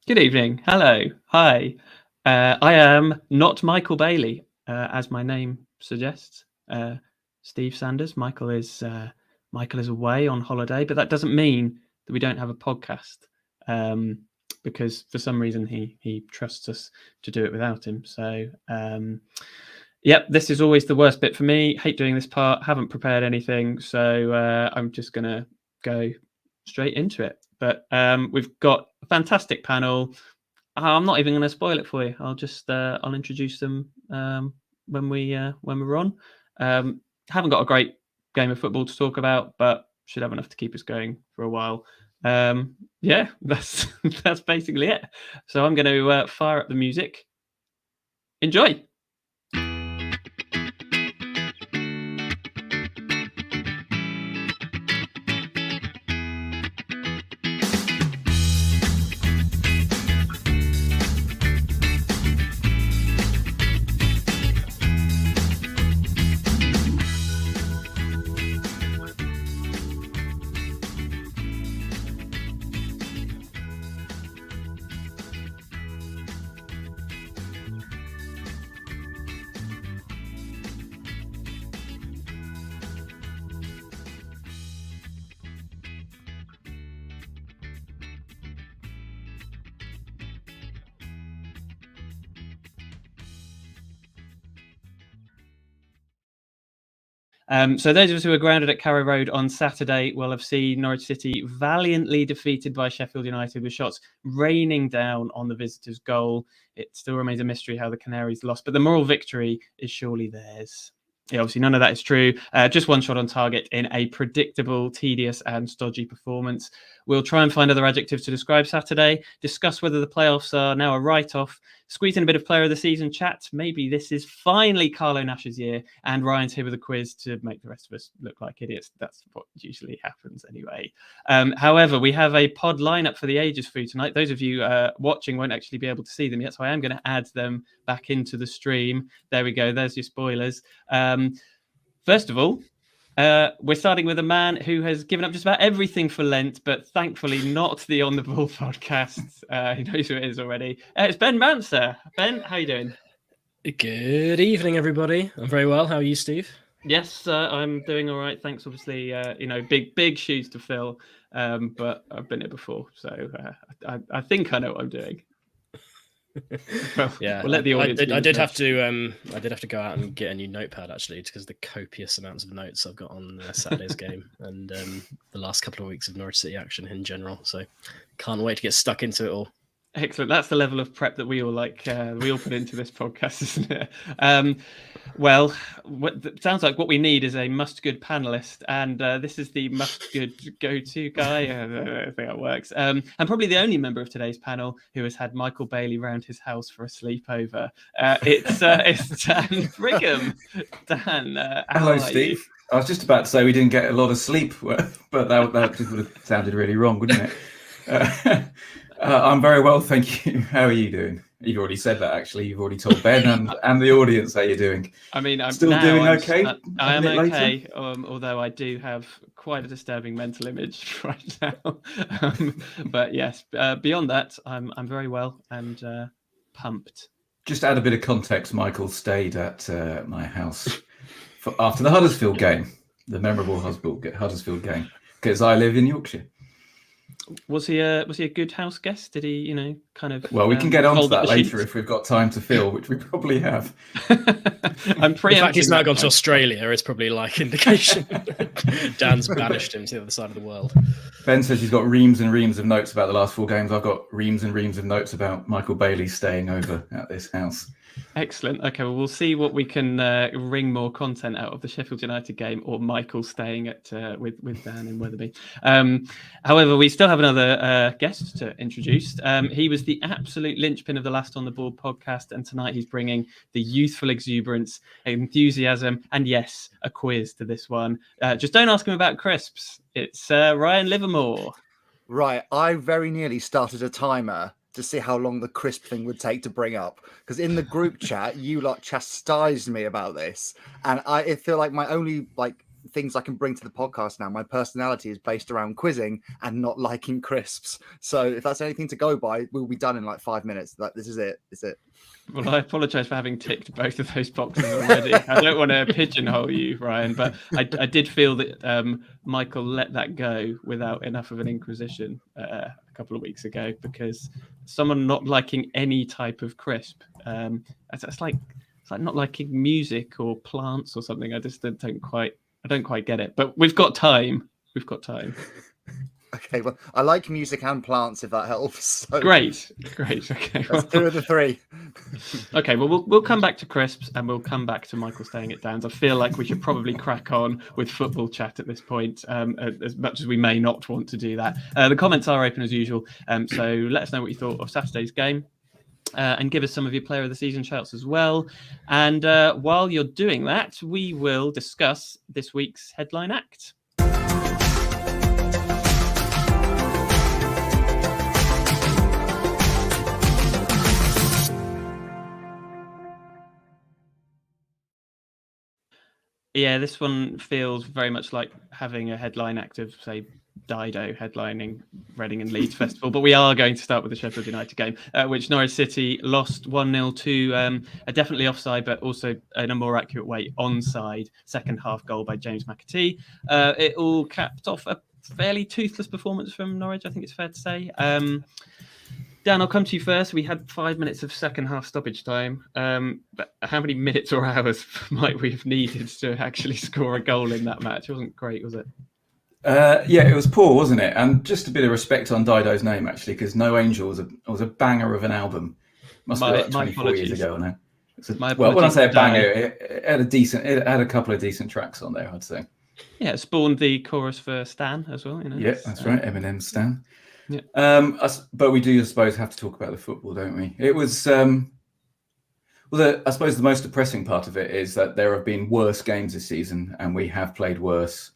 Good evening. Hello. Hi. I am not Michael Bailey, as my name suggests. Steve Sanders. Michael is away on holiday, but that doesn't mean that we don't have a podcast, because for some reason he trusts us to do it without him. So, yep, this is always the worst bit for me. Hate doing this part. Haven't prepared anything, so I'm just gonna go straight into it. But we've got a fantastic panel. I'm not even going to spoil it for you. I'll introduce them when we're on. Haven't got a great game of football to talk about, but should have enough to keep us going for a while. Yeah, that's basically it. So I'm going to fire up the music. Enjoy. So those of us who were grounded at Carrow Road on Saturday will have seen Norwich City valiantly defeated by Sheffield United with shots raining down on the visitors' goal. It still remains a mystery how the Canaries lost, but the moral victory is surely theirs. Yeah, obviously none of that is true. Just one shot on target in a predictable, tedious and stodgy performance. We'll try and find other adjectives to describe Saturday, discuss whether the playoffs are now a write-off, squeeze in a bit of player of the season chat. Maybe this is finally Carlo Nash's year, and Ryan's here with a quiz to make the rest of us look like idiots. That's what usually happens anyway. However, we have a pod lineup for the ages for you tonight. Those of you watching won't actually be able to see them yet, so I am going to add them back into the stream. There we go. There's your spoilers. First of all, we're starting with a man who has given up just about everything for Lent, but thankfully not the On the Ball podcast. He knows who it is already. It's Ben Mouncer. Ben, how are you doing? Good evening, everybody. I'm very well. How are you, Steve? Yes, I'm doing all right. Thanks. Obviously, big shoes to fill, but I've been here before, so I think I know what I'm doing. Well, yeah, we'll let the audience. I did have to go out and get a new notepad actually, because of the copious amounts of notes I've got on Saturday's game and the last couple of weeks of Norwich City action in general. So can't wait to get stuck into it all. Excellent. That's the level of prep that we all put into this podcast, isn't it? Well, it sounds like what we need is a must-good panelist, and this is the must-good go-to guy. I think that works. And probably the only member of today's panel who has had Michael Bailey round his house for a sleepover. It's Dan Brigham. Dan, hello, Steve. I was just about to say we didn't get a lot of sleep, but that just would have sounded really wrong, wouldn't it? I'm very well, thank you. How are you doing? You've already said that, actually. You've already told Ben and the audience how you're doing. I mean, I'm still doing okay. I am okay, although I do have quite a disturbing mental image right now. But yes, beyond that, I'm very well and pumped. Just to add a bit of context, Michael stayed at my house after the Huddersfield game, the memorable Huddersfield game, because I live in Yorkshire. Was he a good house guest? Did he, kind of? Well, we can get on to that later if we've got time to fill, which we probably have. I'm pretty. In fact, he's now gone to Australia. It's probably like indication. Dan's banished him to the other side of the world. Ben says he's got reams and reams of notes about the last 4 games. I've got reams and reams of notes about Michael Bailey staying over at this house. Excellent. Okay, well, we'll see what we can wring more content out of the Sheffield United game, or Michael staying at with Dan in Wetherby. However, we still have another guest to introduce. He was the absolute linchpin of the Last on the Board podcast, and tonight he's bringing the youthful exuberance, enthusiasm, and yes, a quiz to this one. Just don't ask him about crisps. It's Ryan Livermore. Right, I very nearly started a timer to see how long the crisp thing would take to bring up, because in the group chat you lot chastised me about this, and I feel like my only things I can bring to the podcast now. My personality is based around quizzing and not liking crisps. So if that's anything to go by, we'll be done in like 5 minutes. Like, this is it. It's it. Well, I apologise for having ticked both of those boxes already. I don't want to pigeonhole you, Ryan, but I did feel that Michael let that go without enough of an inquisition a couple of weeks ago, because someone not liking any type of crisp, it's like not liking music or plants or something. I just don't quite get it. But we've got time. Okay, well, I like music and plants, if that helps. So. Great. Okay, that's 2 of the 3. Okay, well, we'll come back to crisps and we'll come back to Michael staying at Downs. I feel like we should probably crack on with football chat at this point, as much as we may not want to do that. The comments are open as usual, so let us know what you thought of Saturday's game. And give us some of your player of the season shouts as well. And while you're doing that, we will discuss this week's headline act. Yeah, this one feels very much like having a headline act of, say, Dido headlining Reading and Leeds Festival. But we are going to start with the Sheffield United game, which Norwich City lost 1-0 to a definitely offside, but also in a more accurate way, onside second half goal by James McAtee. It all capped off a fairly toothless performance from Norwich, I think it's fair to say. Dan, I'll come to you first. We had 5 minutes of second half stoppage time. But how many minutes or hours might we have needed to actually score a goal in that match? It wasn't great, was it? Yeah, it was poor, wasn't it? And just a bit of respect on Dido's name, actually, because No Angel was a banger of an album. Must be like 24 years ago now. Well, when I say a banger, it had a couple of decent tracks on there, I'd say. Yeah, it spawned the chorus for Stan as well. Yeah, that's right, Eminem Stan. Yeah. But we do, I suppose, have to talk about the football, don't we? It was, I suppose the most depressing part of it is that there have been worse games this season, and we have played worse.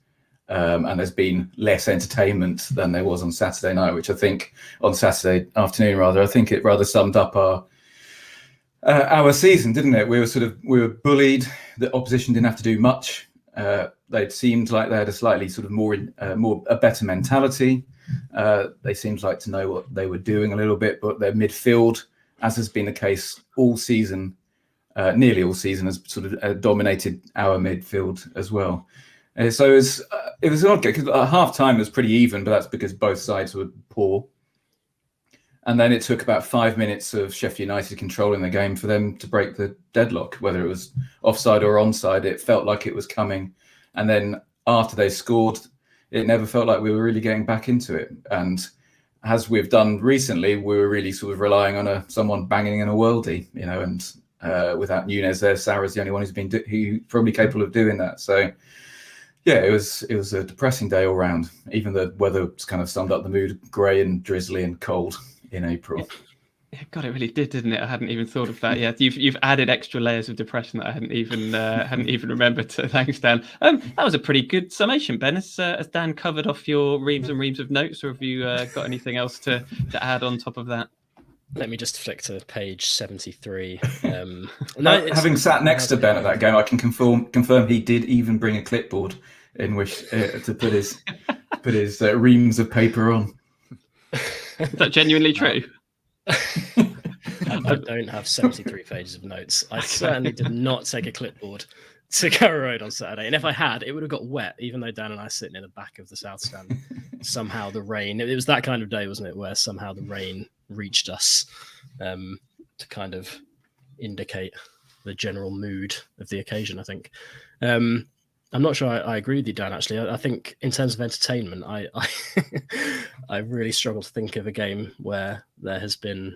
And there's been less entertainment than there was on Saturday night, which I think on Saturday afternoon, rather, I think it rather summed up our season, didn't it? We were bullied. The opposition didn't have to do much. They seemed like they had a slightly sort of a better mentality. They seemed like to know what they were doing a little bit, but their midfield, as has been the case all season, nearly all season, has sort of dominated our midfield as well. So it was an odd game, because at half time it was pretty even, but that's because both sides were poor. And then it took about 5 minutes of Sheffield United controlling the game for them to break the deadlock, whether it was offside or onside. It felt like it was coming. And then after they scored, it never felt like we were really getting back into it. And as we've done recently, we were really sort of relying on someone banging in a worldie, and without Nunez there, Sarah's the only one who's probably capable of doing that. So yeah, it was a depressing day all round. Even the weather kind of summed up the mood: grey and drizzly and cold in April. Yeah, God, it really did, didn't it? I hadn't even thought of that. Yeah, you've added extra layers of depression that I hadn't even remembered. So thanks, Dan. That was a pretty good summation, Ben. Has Dan covered off your reams and reams of notes, or have you got anything else to add on top of that? Let me just flick to page 73. Having sat next to Ben at that game, I can confirm he did even bring a clipboard in which to put his reams of paper on. Is that genuinely true? I don't have 73 pages of notes. I certainly did not take a clipboard to Carrow Road on Saturday. And if I had, it would have got wet, even though Dan and I are sitting in the back of the South Stand. Somehow the rain, it was that kind of day, wasn't it, where somehow the rain reached us to kind of indicate the general mood of the occasion, I think. I'm not sure I agree with you, Dan, actually. I think in terms of entertainment, I really struggle to think of a game where there has been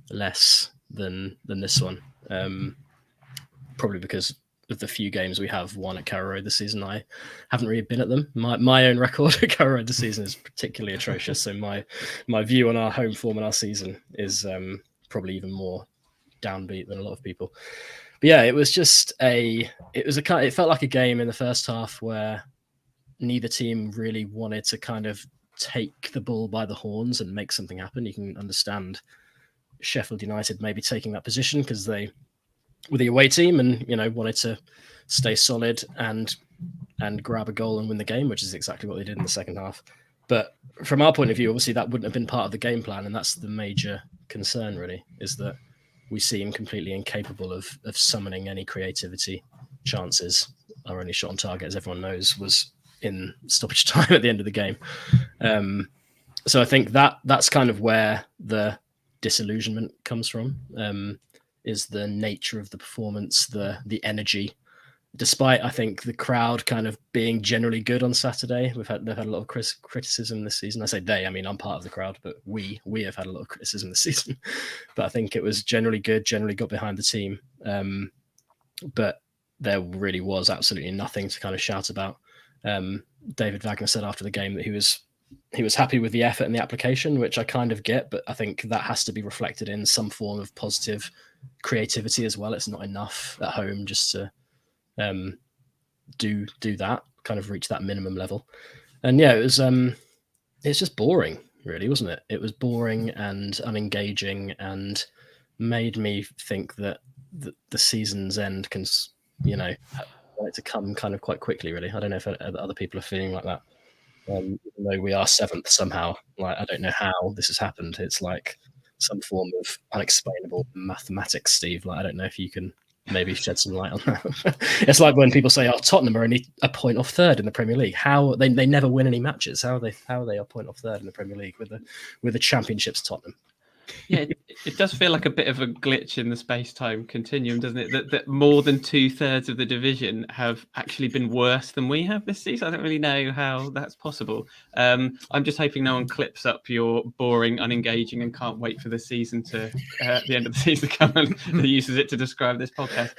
less than this one. Probably because of the few games we have won at Carrow Road this season. I haven't really been at them. My own record at Carrow Road this season is particularly atrocious. So my view on our home form and our season is probably even more downbeat than a lot of people. But yeah, it felt like a game in the first half where neither team really wanted to kind of take the bull by the horns and make something happen. You can understand Sheffield United maybe taking that position because they were the away team and, wanted to stay solid and and grab a goal and win the game, which is exactly what they did in the second half. But from our point of view, obviously that wouldn't have been part of the game plan, and that's the major concern, really, is that we seem completely incapable of summoning any creativity. Chances. Our only shot on target, as everyone knows, was in stoppage time at the end of the game. So I think that's kind of where the disillusionment comes from, is the nature of the performance, the energy. Despite, I think, the crowd kind of being generally good on Saturday, they've had a lot of criticism this season. I say they, I mean, I'm part of the crowd, but we have had a lot of criticism this season. But I think it was generally good, generally got behind the team. But there really was absolutely nothing to kind of shout about. David Wagner said after the game that he was happy with the effort and the application, which I kind of get, but I think that has to be reflected in some form of positive creativity as well. It's not enough at home just to do that, kind of reach that minimum level. And yeah, it's just boring, really, wasn't it? It was boring and unengaging, and made me think that the season's end can, want it to come kind of quite quickly, really. I don't know if other people are feeling like that. Even though we are 7th somehow, like, I don't know how this has happened. It's like some form of unexplainable mathematics, Steve. Like, I don't know if you can maybe shed some light on that. It's like when people say, "Oh, Tottenham are only a point off 3rd in the Premier League." How they never win any matches? How are they a point off 3rd in the Premier League with the Championship's Tottenham? Yeah, it does feel like a bit of a glitch in the space-time continuum, doesn't it? That more than 2/3 of the division have actually been worse than we have this season. I don't really know how that's possible. I'm just hoping no one clips up your boring, unengaging, and can't wait for the season to the end of the season to come and uses it to describe this podcast.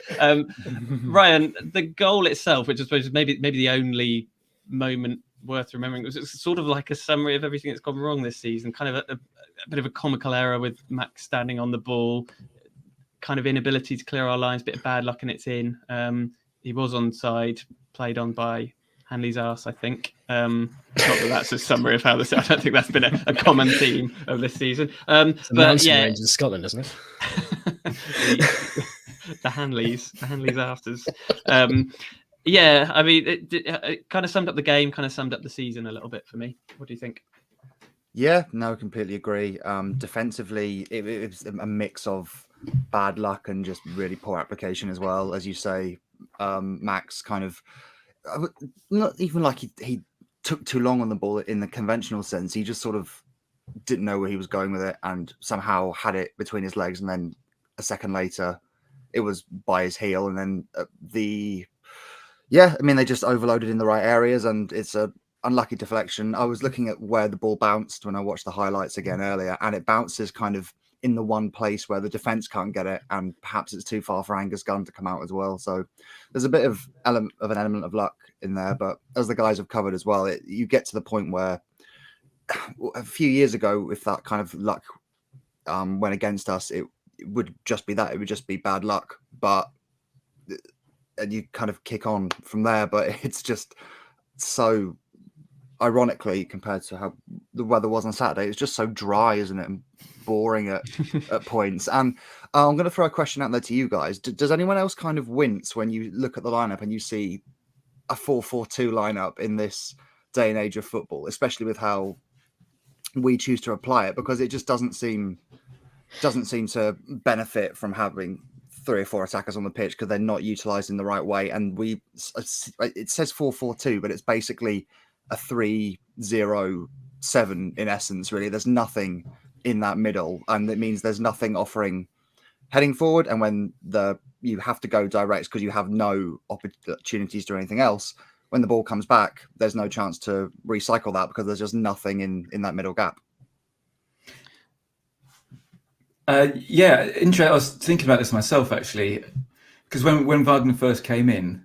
Ryan, the goal itself, which I suppose is maybe the only moment worth remembering, it was sort of like a summary of everything that's gone wrong this season. Kind of a bit of a comical error with Max standing on the ball, kind of inability to clear our lines, bit of bad luck, and it's in. He was onside, played on by Hanley's arse, I think. Not that that's a summary of how this. I don't think that's been a common theme of this season. But Mouncer range in Scotland, isn't it? the Hanley's arses. Yeah, I mean, it kind of summed up the game, kind of summed up the season a little bit for me. What do you think? Yeah, no, I completely agree. Defensively, it was a mix of bad luck and just really poor application as well. As you say, Max kind of, not even like he took too long on the ball in the conventional sense. He just sort of didn't know where he was going with it and somehow had it between his legs. And then a second later, it was by his heel. And then they just overloaded in the right areas, and it's a unlucky deflection. I was looking at where the ball bounced when I watched the highlights again earlier, and it bounces kind of in the one place where the defense can't get it, and perhaps it's too far for Angus Gunn to come out as well. So there's a bit of an element of luck in there, but as the guys have covered as well, you get to the point where a few years ago, if that kind of luck went against us, it would just be that. It would just be bad luck, and you kind of kick on from there. But it's just so, ironically, compared to how the weather was on Saturday, it's just so dry, isn't it, and boring at points. And I'm going to throw a question out there to you guys. Does anyone else kind of wince when you look at the lineup and you see a 4-4-2 lineup in this day and age of football, especially with how we choose to apply it? Because it just doesn't seem to benefit from having 3 or 4 attackers on the pitch because they're not utilized in the right way. And it says 4-4-2, but it's basically a 3-0-7 in essence, really. There's nothing in that middle, and it means there's nothing offering heading forward. And when you have to go direct because you have no opportunities to do anything else, when the ball comes back, there's no chance to recycle that because there's just nothing in that middle gap. Interesting. I was thinking about this myself, actually, because when Wagner first came in,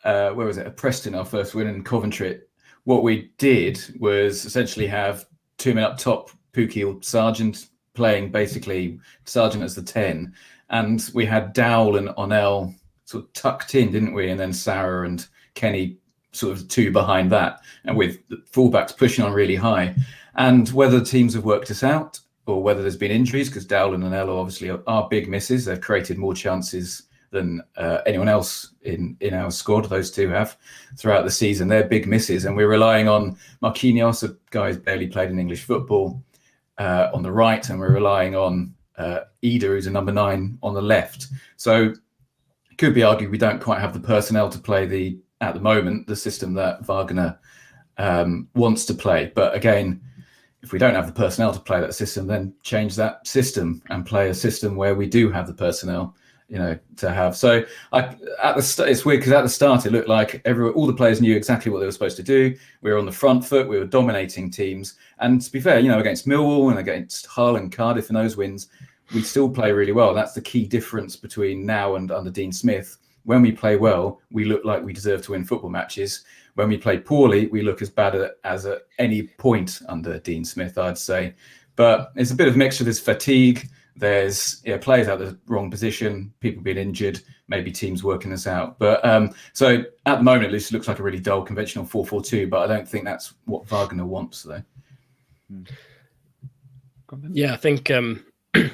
where was it? At Preston, our first win in Coventry. What we did was essentially have 2 men up top, Pookie or Sargent, playing basically Sargent as the 10. And we had Dowell and Onel sort of tucked in, didn't we? And then Sarah and Kenny sort of 2 behind that, and with the fullbacks pushing on really high. And whether the teams have worked us out or whether there's been injuries, because Dowell and Onel obviously are big misses. They've created more chances than anyone else in our squad. Those two have throughout the season. They're big misses, and we're relying on Marquinhos, a guy who's barely played in English football, on the right, and we're relying on Ida, who's a number 9, on the left. So it could be argued we don't quite have the personnel to play at the moment, the system that Wagner wants to play. But again, if we don't have the personnel to play that system, then change that system and play a system where we do have the personnel, to have. So it's weird because at the start it looked like all the players knew exactly what they were supposed to do. We were on the front foot. We were dominating teams. And to be fair, against Millwall and against Hull and Cardiff and those wins, we still play really well. That's the key difference between now and under Dean Smith. When we play well, we look like we deserve to win football matches. When we play poorly, we look as bad as at any point under Dean Smith, I'd say. But it's a bit of a mixture. There's fatigue. There's players out of the wrong position, people being injured, maybe teams working us out. But so at the moment, at least, it looks like a really dull conventional 4-4-2. But I don't think that's what Wagner wants, though. Yeah, I think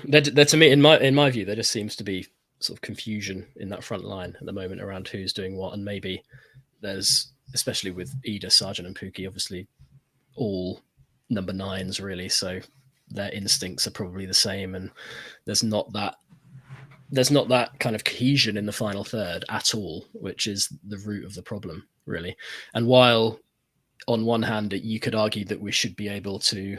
there to me, in my view, there just seems to be sort of confusion in that front line at the moment around who's doing what, and maybe there's, especially with Ida, Sargent, and Pukki, obviously all number 9s really, so their instincts are probably the same, and there's not that kind of cohesion in the final third at all, which is the root of the problem, really. And while on one hand you could argue that we should be able to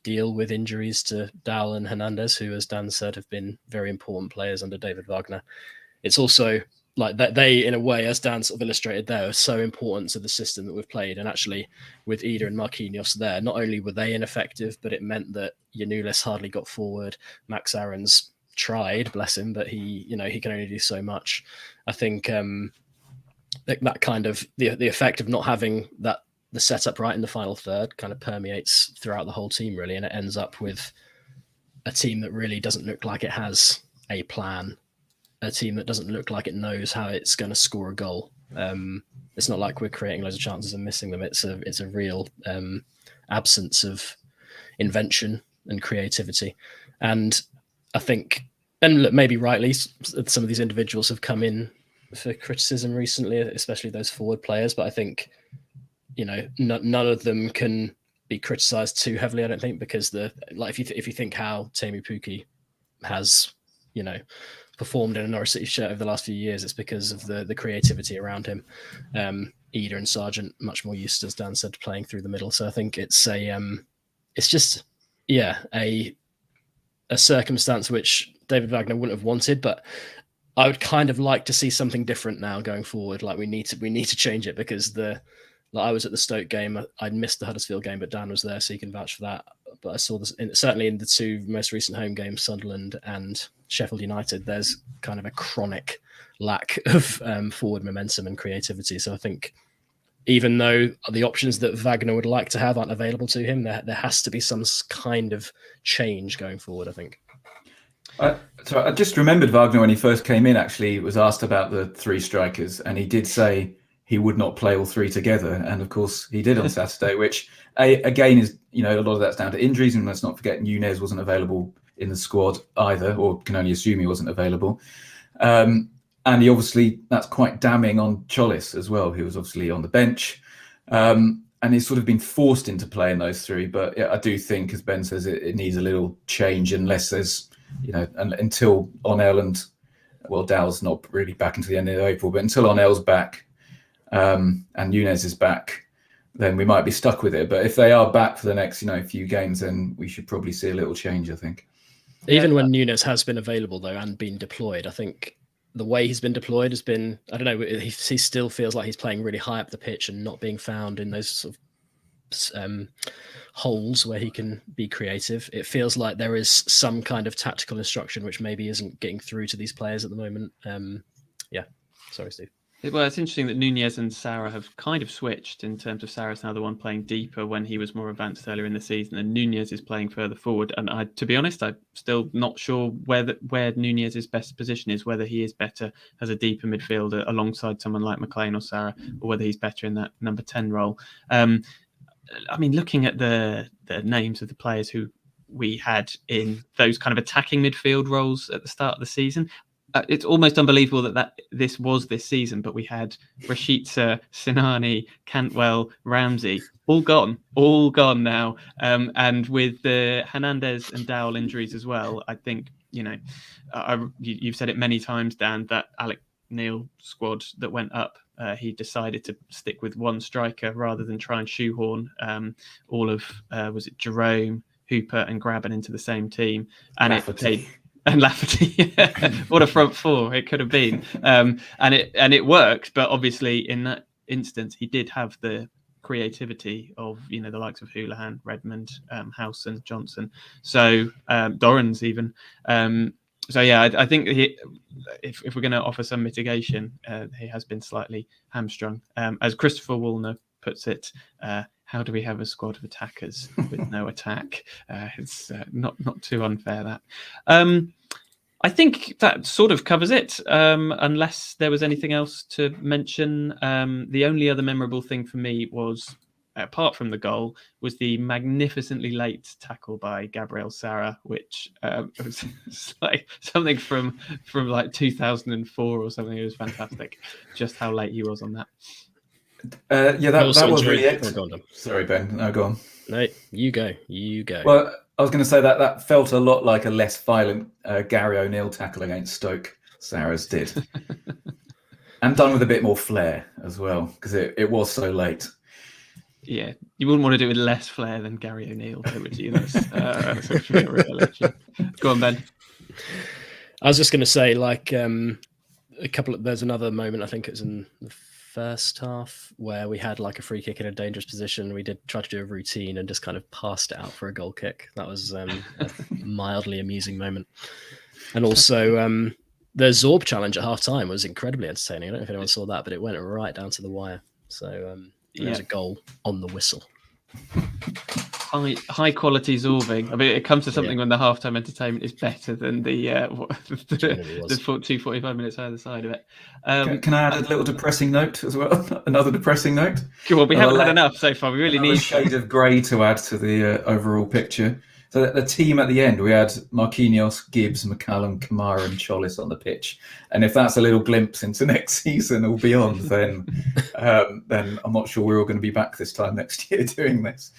deal with injuries to Dowell and Hernandez, who, as Dan said, have been very important players under David Wagner, it's also like that they, in a way, as Dan sort of illustrated there, are so important to the system that we've played. And actually, with Ida and Marquinhos there, not only were they ineffective, but it meant that Yanulis hardly got forward. Max Aarons tried, bless him, but he can only do so much. I think that kind of the effect of not having the setup right in the final third kind of permeates throughout the whole team, really, and it ends up with a team that really doesn't look like it has a plan. A team that doesn't look like it knows how it's going to score a goal. It's not like we're creating loads of chances and missing them. It's a real absence of invention and creativity. And I think, and look, maybe rightly, some of these individuals have come in for criticism recently, especially those forward players. But I think, none of them can be criticised too heavily, I don't think, because if you think how Teemu Pukki has, performed in a Norwich City shirt over the last few years, it's because of the creativity around him. Ida and Sargent much more used, as Dan said, to playing through the middle. So I think it's just a circumstance which David Wagner wouldn't have wanted, but I would kind of like to see something different now going forward. Like we need to change it, because I was at the Stoke game. I'd missed the Huddersfield game, but Dan was there, so he can vouch for that. But I saw this certainly in the two most recent home games, Sunderland and Sheffield United. There's kind of a chronic lack of forward momentum and creativity. So I think even though the options that Wagner would like to have aren't available to him, there has to be some kind of change going forward, I think. So I just remembered Wagner when he first came in, actually was asked about the 3 strikers, and he did say he would not play all 3 together. And of course he did on Saturday, which again is, a lot of that's down to injuries. And let's not forget Nunez wasn't available in the squad either, or can only assume he wasn't available. And he obviously, that's quite damning on Cholis as well, who was obviously on the bench. And he's sort of been forced into playing those 3. But yeah, I do think, as Ben says, it needs a little change, unless there's, until Onel and, Dowell's not really back until the end of April, but until Onel's back, and Nunez is back, then we might be stuck with it. But if they are back for the next, few games, then we should probably see a little change, I think. Even when Nunez has been available, though, and been deployed, I think the way he's been deployed has been, I don't know, he still feels like he's playing really high up the pitch and not being found in those sort of holes where he can be creative. It feels like there is some kind of tactical instruction which maybe isn't getting through to these players at the moment. Sorry, Steve. Well, it's interesting that Nunez and Sarah have kind of switched, in terms of Sarah's now the one playing deeper when he was more advanced earlier in the season, and Nunez is playing further forward. And to be honest, I'm still not sure where Nunez's best position is, whether he is better as a deeper midfielder alongside someone like McLean or Sarah, or whether he's better in that number 10 role. Looking at the names of the players who we had in those kind of attacking midfield roles at the start of the season, it's almost unbelievable that this was this season, but we had Rashica, Sinani, Cantwell, Ramsey, all gone now. And with the Hernandez and Dowell injuries as well, I think, you've said it many times, Dan, that Alec Neil squad that went up, he decided to stick with one striker rather than try and shoehorn all of, was it Jerome, Hooper and Graben into the same team. And Lafferty, what a front four it could have been. And it worked, but obviously in that instance, he did have the creativity of, the likes of Houlihan, Redmond, Howson, Johnson, so Dorrans even. I think if we're going to offer some mitigation, he has been slightly hamstrung. As Christopher Woolner puts it, how do we have a squad of attackers with no attack? It's not too unfair, that. I think that sort of covers it, unless there was anything else to mention. The only other memorable thing for me was, apart from the goal, was the magnificently late tackle by Gabriel Sara, which was like something from like 2004 or something. It was fantastic, just how late he was on that. That was really it. Sorry, Ben. No, go on. No, you go. Well, I was going to say that felt a lot like a less violent Gary O'Neill tackle against Stoke. Sarah's did, and done with a bit more flair as well, because it was so late. Yeah, you wouldn't want to do it with less flair than Gary O'Neill, would you? That's real, actually. Go on, Ben. I was just going to say, there's another moment, I think it was in the first half, where we had like a free kick in a dangerous position. We did try to do a routine and just kind of passed it out for a goal kick. That was a mildly amusing moment. And also the Zorb challenge at half time was incredibly entertaining. I don't know if anyone saw that, but it went right down to the wire. So there was a goal on the whistle. High quality zorbing. I mean, it comes to something when the halftime entertainment is better than the 45 minutes either side of it. Can I add a little depressing note as well? Another depressing note. Well, we haven't had enough so far. We really need a shade of grey to add to the overall picture. So the team at the end, we had Marquinhos, Gibbs, McCallum, Kamara, and Chollis on the pitch. And if that's a little glimpse into next season or beyond, then I'm not sure we're all going to be back this time next year doing this.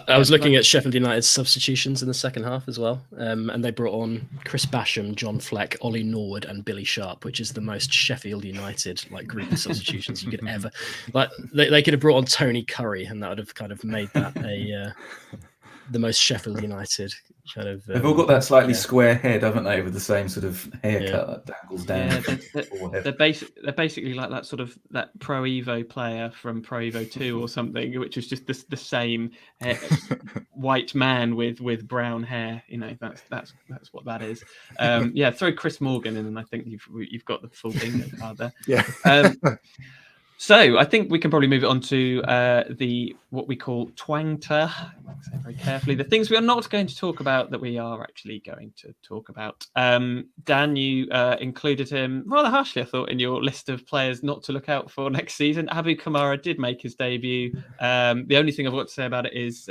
I was looking at Sheffield United's substitutions in the second half as well, and they brought on Chris Basham, John Fleck, Ollie Norwood, and Billy Sharp, which is the most Sheffield United group of substitutions you could ever. They could have brought on Tony Curry, and that would have kind of made that the most Sheffield United kind of. They've all got that slightly square head, haven't they, with the same sort of haircut that dangles down. Yeah, they're basically like that sort of that Pro Evo player from Pro Evo 2 or something, which is just the same white man with brown hair. That's what that is. Throw Chris Morgan in, and I think you've got the full bingo card there. Yeah. So I think we can probably move it on to what we call twangter. Say very carefully the things we are not going to talk about that we are actually going to talk about. Dan, you included him rather harshly, I thought, in your list of players not to look out for next season. Abu Kamara did make his debut. The only thing I've got to say about it is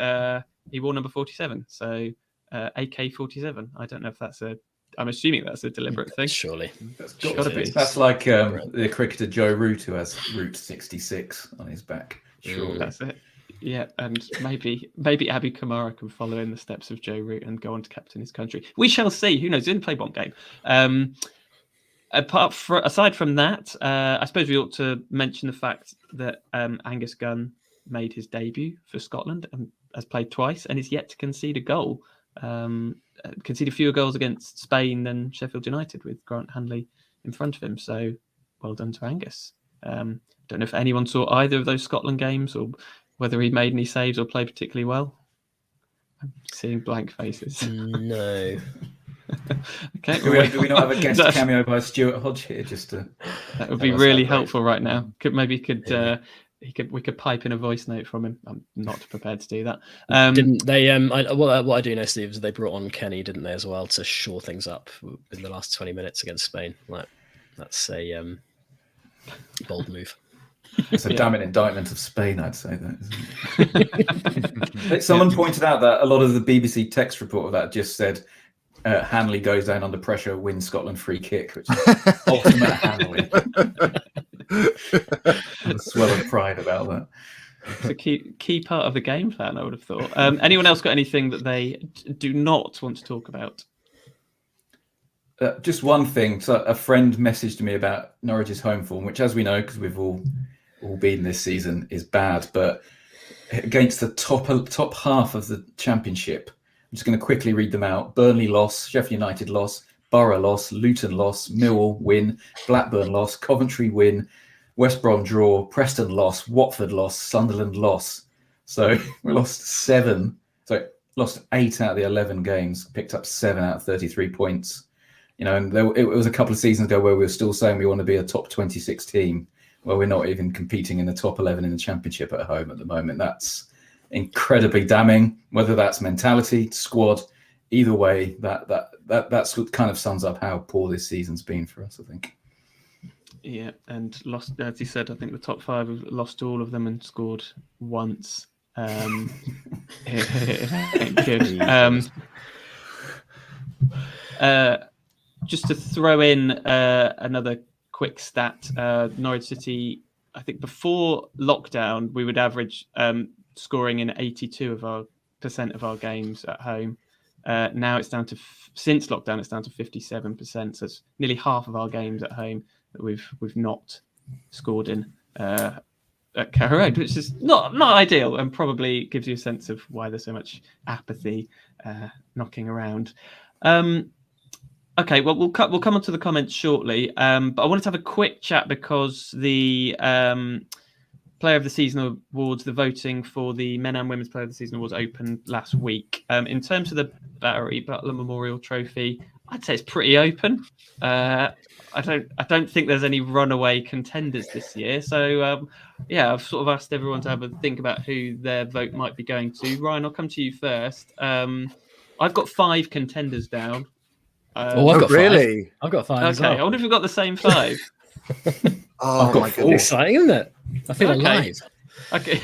he wore number 47, so AK-47. I don't know if that's I'm assuming that's a deliberate thing. Surely. That's got to be. That's like the cricketer Joe Root, who has Route 66 on his back. Sure. That's it. Yeah, and maybe Abu Kamara can follow in the steps of Joe Root and go on to captain his country. We shall see. Who knows? He didn't play one game. Aside from that, I suppose we ought to mention the fact that Angus Gunn made his debut for Scotland and has played twice and is yet to concede a goal. Conceded fewer goals against Spain than Sheffield United, with Grant Hanley in front of him. So well done to Angus. Don't know if anyone saw either of those Scotland games or whether he made any saves or played particularly well. I'm seeing blank faces. No. Okay. Do we not have a guest cameo by Stuart Hodge here? That would be really helpful right now. We could pipe in a voice note from him. I'm not prepared to do that. Didn't they? What I do know, Steve, is they brought on Kenny, didn't they, as well, to shore things up in the last 20 minutes against Spain. That's a bold move. It's a damning indictment of Spain, I'd say that. Someone pointed out that a lot of the BBC text report of that just said Hanley goes down under pressure, wins Scotland free kick, which is ultimate Hanley. A swell of pride about that. It's a key part of the game plan, I would have thought. Anyone else got anything that they do not want to talk about? Just one thing. So a friend messaged me about Norwich's home form, which, as we know, because we've all been this season, is bad. But against the top half of the championship, I'm just going to quickly read them out. Burnley loss, Sheffield United loss, Borough loss, Luton loss, Millwall win, Blackburn loss, Coventry win, West Brom draw, Preston loss, Watford loss, Sunderland loss. So we lost 8 out of the 11 games, picked up 7 out of 33 points. And it was a couple of seasons ago where we were still saying we want to be a top 26 team. Well, we're not even competing in the top 11 in the championship at home at the moment. That's incredibly damning. Whether that's mentality, squad, either way, that's what kind of sums up how poor this season's been for us, I think. Yeah, and lost, as you said, I think the top 5 have lost all of them and scored once. Good. Just to throw in another quick stat, Norwich City, I think before lockdown, we would average scoring in 82% of our games at home. Now it's down to, since lockdown, it's down to 57%. So it's nearly half of our games at home that we've not scored in at Carrow Road, which is not ideal, and probably gives you a sense of why there's so much apathy knocking around. Okay, well, we'll come on to the comments shortly, but I wanted to have a quick chat because the Player of the Season Awards, the voting for the Men and Women's Player of the Season Awards opened last week. In terms of the Barry Butler Memorial Trophy, I'd say it's pretty open. I don't think there's any runaway contenders this year. So, I've sort of asked everyone to have a think about who their vote might be going to. Ryan, I'll come to you first. I've got 5 contenders down. I've got really? 5. I've got 5 Okay, as well. I wonder if we've got the same 5. Oh, my goodness. Exciting, isn't it? I feel alive. Okay,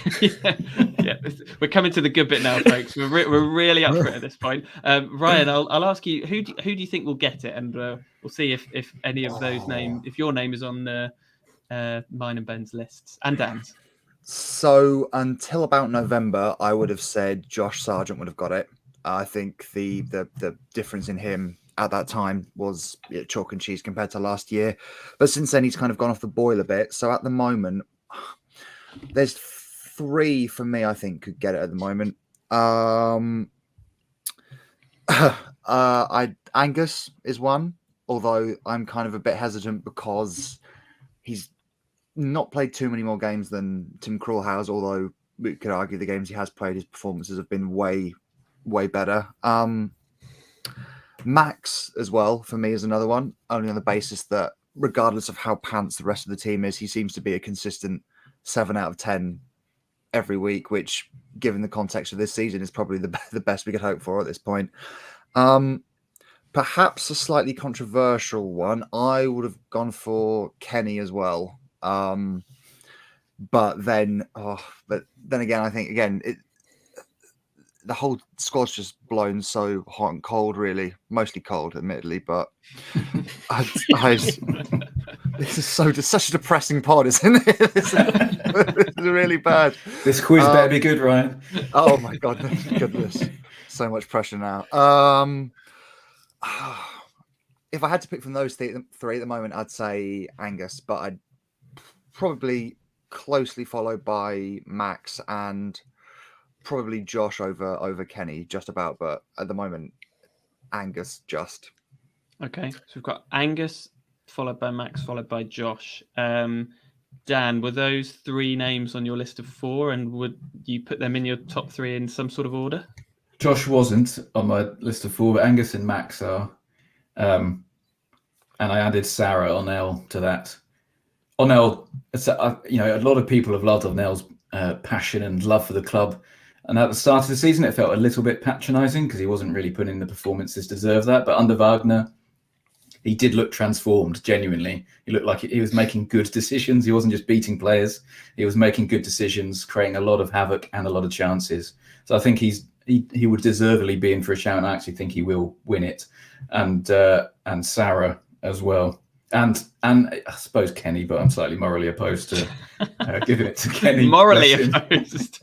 yeah, we're coming to the good bit now, folks. We're really up for it at this point. Ryan, I'll ask you, who do you think will get it, and we'll see if any of those names, if your name is on mine and Ben's lists and Dan's. So until about November, I would have said Josh Sargent would have got it. I think the difference in him at that time was chalk and cheese compared to last year, but since then he's kind of gone off the boil a bit. So at the moment, there's 3 for me I think could get it at the moment. Angus is one, although I'm kind of a bit hesitant because he's not played too many more games than Tim Krul has, although we could argue the games he has played, his performances have been way better. Max as well for me is another one, only on the basis that regardless of how pants the rest of the team is, he seems to be a consistent 7 out of 10 every week, which given the context of this season is probably the best we could hope for at this point. Perhaps a slightly controversial one, I would have gone for Kenny as well. But then again, I think the whole squad's just blown so hot and cold, really. Mostly cold, admittedly, but this is such a depressing pod, isn't it? It's really bad. This quiz better be good, Ryan. Oh my goodness. So much pressure now. If I had to pick from those 3 at the moment, I'd say Angus, but I'd probably closely followed by Max and probably Josh over Kenny, just about. But at the moment, Angus just. Okay, so we've got Angus, followed by Max, followed by Josh. Dan, were those 3 names on your list of 4, and would you put them in your top 3 in some sort of order? Josh wasn't on my list of 4, but Angus and Max are. And I added Sarah Onell to that. Onell, a lot of people have loved Onell's passion and love for the club. And at the start of the season, it felt a little bit patronising because he wasn't really putting in the performances to deserve that. But under Wagner, he did look transformed, genuinely. He looked like he was making good decisions. He wasn't just beating players. He was making good decisions, creating a lot of havoc and a lot of chances. So I think he's he would deservedly be in for a shout, and I actually think he will win it, and Sarah as well. And I suppose Kenny, but I'm slightly morally opposed to giving it to Kenny. Morally opposed.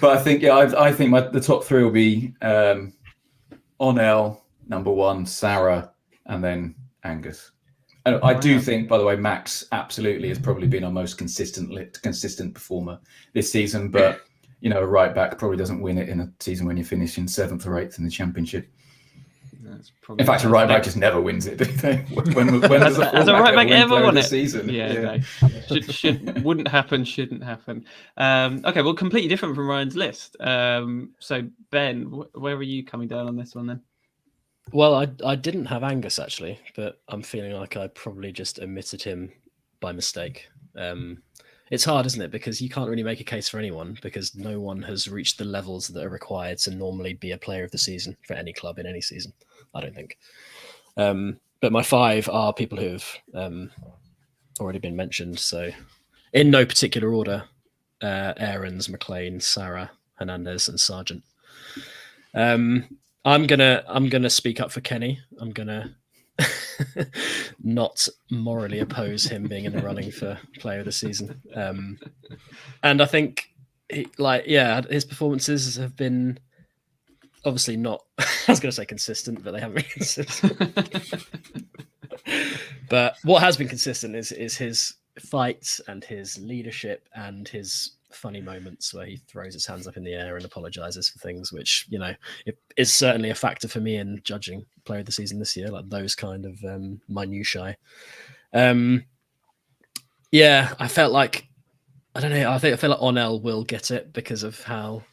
But I think, I think the top three will be Onel, number one, Sarah, and then Angus. And I do think, by the way, Max absolutely has probably been our most consistent performer this season. But a right back probably doesn't win it in a season when you're finishing 7th or 8th in the Championship. In fact, a right back just never wins it, do they? When does a right back ever win it? Season? Yeah. No. Wouldn't happen, shouldn't happen. Okay, well, completely different from Ryan's list. So, Ben, where are you coming down on this one then? Well, I didn't have Angus, actually, but I'm feeling like I probably just omitted him by mistake. It's hard, isn't it? Because you can't really make a case for anyone, because no one has reached the levels that are required to normally be a player of the season for any club in any season, I don't think. But my 5 are people who've already been mentioned. So in no particular order, Aarons, McLean, Sarah, Hernandez, and Sargent. I'm gonna speak up for Kenny. I'm gonna not morally oppose him being in the running for player of the season. And I think his performances have been obviously not, I was going to say consistent, but they haven't been consistent. But what has been consistent is his fights and his leadership and his funny moments where he throws his hands up in the air and apologizes for things, which, it is certainly a factor for me in judging player of the season this year, like those kind of minutiae. I felt like, I don't know, I feel like Onel will get it because of how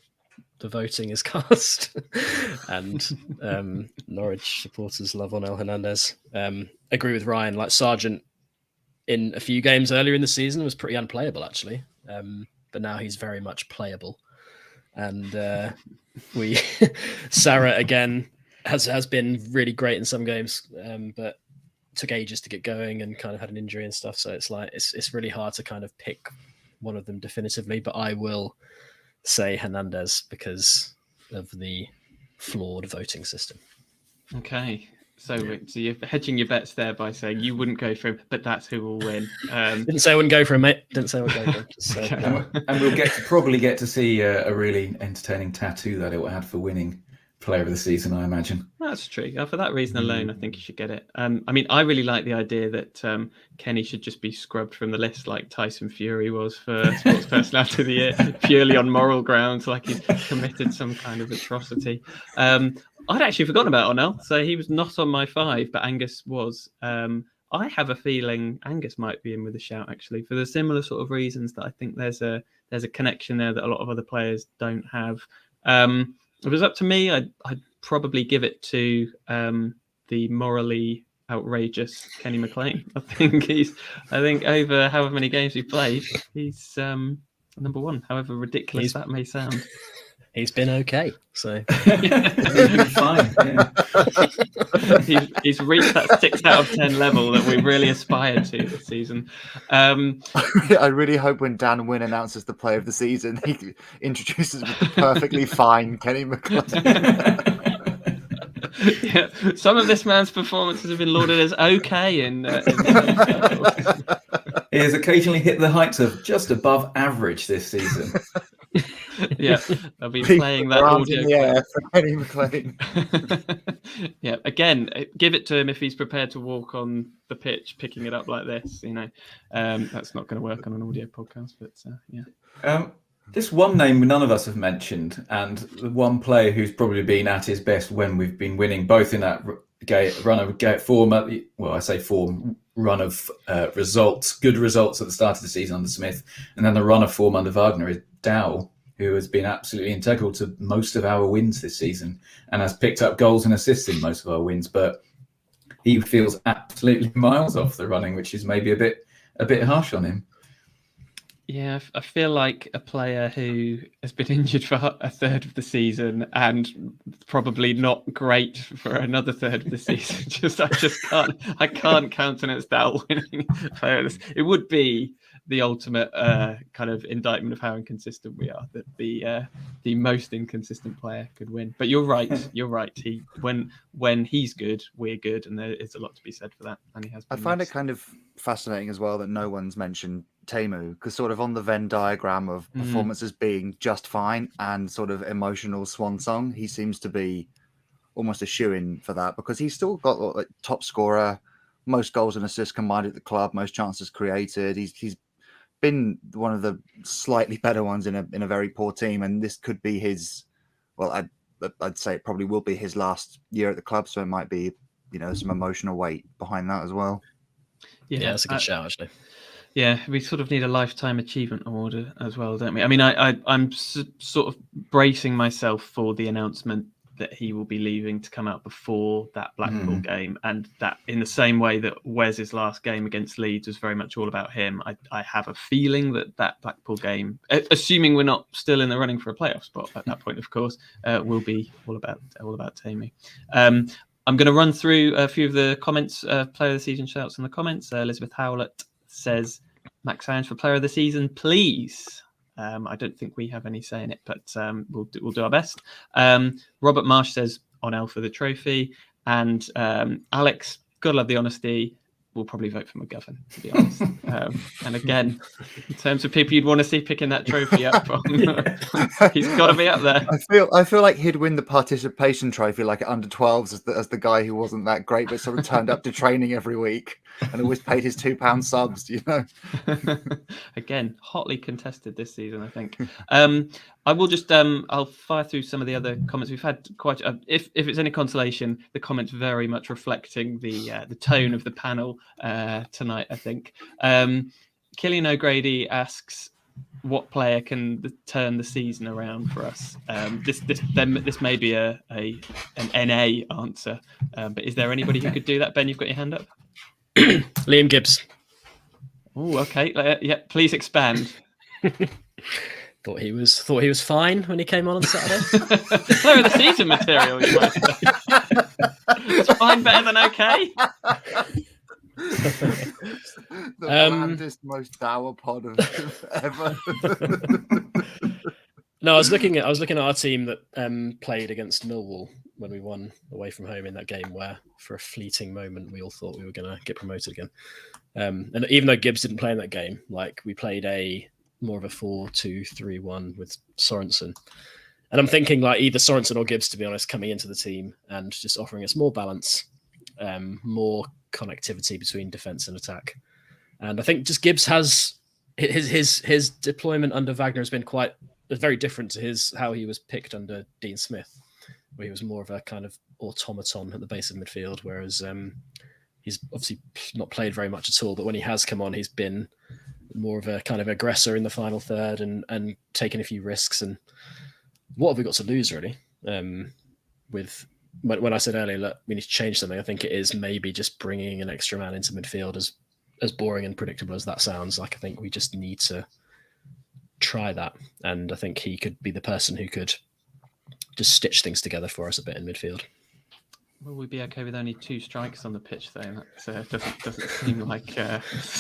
the voting is cast. And Norwich supporters love Onel Hernandez. Agree with Ryan, like Sargent in a few games earlier in the season was pretty unplayable, actually. But now he's very much playable. And Sarah, again, has been really great in some games, but took ages to get going and kind of had an injury and stuff. So it's like, it's really hard to kind of pick one of them definitively, but I will say Hernandez because of the flawed voting system. Okay. So you're hedging your bets there by saying you wouldn't go for him, but that's who will win. Didn't say I wouldn't go for him, mate. Didn't say I would go for him. Just say, no. And we'll probably get to see a really entertaining tattoo that it will add for winning player of the season, I imagine. That's true. For that reason alone, I think you should get it. I really like the idea that Kenny should just be scrubbed from the list like Tyson Fury was for Sports Personality of the Year, purely on moral grounds, like he's committed some kind of atrocity. I'd actually forgotten about Onel, so he was not on my 5, but Angus was. I have a feeling Angus might be in with a shout, actually, for the similar sort of reasons that I think there's a connection there that a lot of other players don't have. If it was up to me, I'd probably give it to the morally outrageous Kenny McLean. I think over however many games we've played, he's number 1, however ridiculous that may sound. He's been okay, so he's been fine. Yeah. He's reached that 6 out of 10 level that we really aspired to this season. I really hope when Dan Wynn announces the player of the season, he introduces with the perfectly fine Kenny McLean. Yeah, some of this man's performances have been lauded as okay in he has occasionally hit the heights of just above average this season. Yeah, I'll be playing that audio in the air for Kenny McLean. Yeah, again, give it to him if he's prepared to walk on the pitch picking it up like this. That's not going to work on an audio podcast, but yeah. Just one name none of us have mentioned, and the one player who's probably been at his best when we've been winning, both in that run of form, run of results, good results at the start of the season under Smith, and then the run of form under Wagner is Dowell, who has been absolutely integral to most of our wins this season and has picked up goals and assists in most of our wins, but he feels absolutely miles off the running, which is maybe a bit harsh on him. Yeah, I feel like a player who has been injured for a third of the season and probably not great for another third of the season. I can't countenance Dowell winning player. It would be the ultimate kind of indictment of how inconsistent we are. That the most inconsistent player could win. But you're right. You're right. When he's good, we're good, and there is a lot to be said for that. And he has. I find it kind of fascinating as well that no one's mentioned Teemu, because sort of on the Venn diagram of performances being just fine and sort of emotional swan song, he seems to be almost a shoo-in for that, because he's still got like top scorer, most goals and assists combined at the club, most chances created. He's been one of the slightly better ones in a very poor team, and this could be his. Well, I'd say it probably will be his last year at the club, so it might be some emotional weight behind that as well. Yeah, that's a good shout actually. Yeah, we sort of need a lifetime achievement award as well, don't we? I mean, I'm sort of bracing myself for the announcement that he will be leaving to come out before that Blackpool game, and that in the same way that Wes's last game against Leeds was very much all about him, I have a feeling that Blackpool game, assuming we're not still in the running for a playoff spot at that point, of course, will be all about Teemu. I'm going to run through a few of the comments, player of the season shouts in the comments. Elizabeth Howlett says, Max Irons for player of the season, please. I don't think we have any say in it, but we'll do our best. Robert Marsh says, on L for the trophy. And Alex, gotta love the honesty, will probably vote for McGovern, to be honest. And again, in terms of people you'd want to see picking that trophy up from, he's got to be up there. I feel like he'd win the participation trophy like at under 12s as the guy who wasn't that great but sort of turned up to training every week and always paid his £2 subs, Again, hotly contested this season, I think. I will just I'll fire through some of the other comments. We've had quite if it's any consolation, the comments very much reflecting the tone of the panel tonight, I think. Killian O'Grady asks, what player can turn the season around for us? This may be an NA answer, but is there anybody who could do that? Ben, you've got your hand up. Liam Gibbs. Oh, okay. Yeah, please expand. Thought he was fine when he came on Saturday. Player of the season material, you might say. It's fine, better than okay. The blandest, most dour pod of ever. No, I was looking at our team that played against Millwall when we won away from home in that game, where for a fleeting moment we all thought we were going to get promoted again. And even though Gibbs didn't play in that game, like we played more of a 4-2-3-1 with Sorensen. And I'm thinking like either Sorensen or Gibbs, to be honest, coming into the team and just offering us more balance, more connectivity between defense and attack. And I think just Gibbs has his deployment under Wagner has been very different to how he was picked under Dean Smith, where he was more of a kind of automaton at the base of midfield, whereas he's obviously not played very much at all, but when he has come on, he's been more of a kind of aggressor in the final third and taking a few risks. And what have we got to lose, really? When I said earlier, look, we need to change something, I think it is maybe just bringing an extra man into midfield, as boring and predictable as that sounds. Like, I think we just need to try that. And I think he could be the person who could just stitch things together for us a bit in midfield. Will we be okay with only 2 strikers on the pitch, though? That doesn't seem like.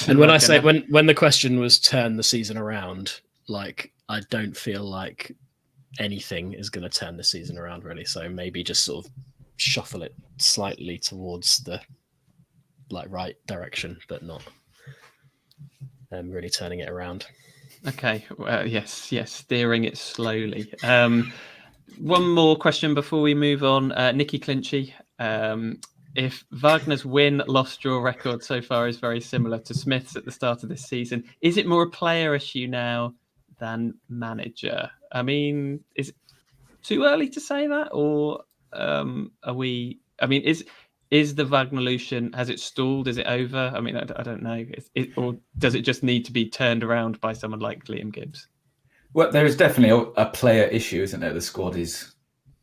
And when I say when the question was turn the season around, like I don't feel like anything is going to turn the season around, really. So maybe just sort of shuffle it slightly towards the right direction, but not really turning it around. Okay. Yes, steering it slowly. One more question before we move on. Nikki Clinchy. If Wagner's win-loss draw record so far is very similar to Smith's at the start of this season, is it more a player issue now than manager? I mean, is it too early to say that, or are we? I mean, is the Wagnerlution, has it stalled? Is it over? I mean, I don't know. Or does it just need to be turned around by someone like Liam Gibbs? Well, there is definitely a player issue, isn't there? The squad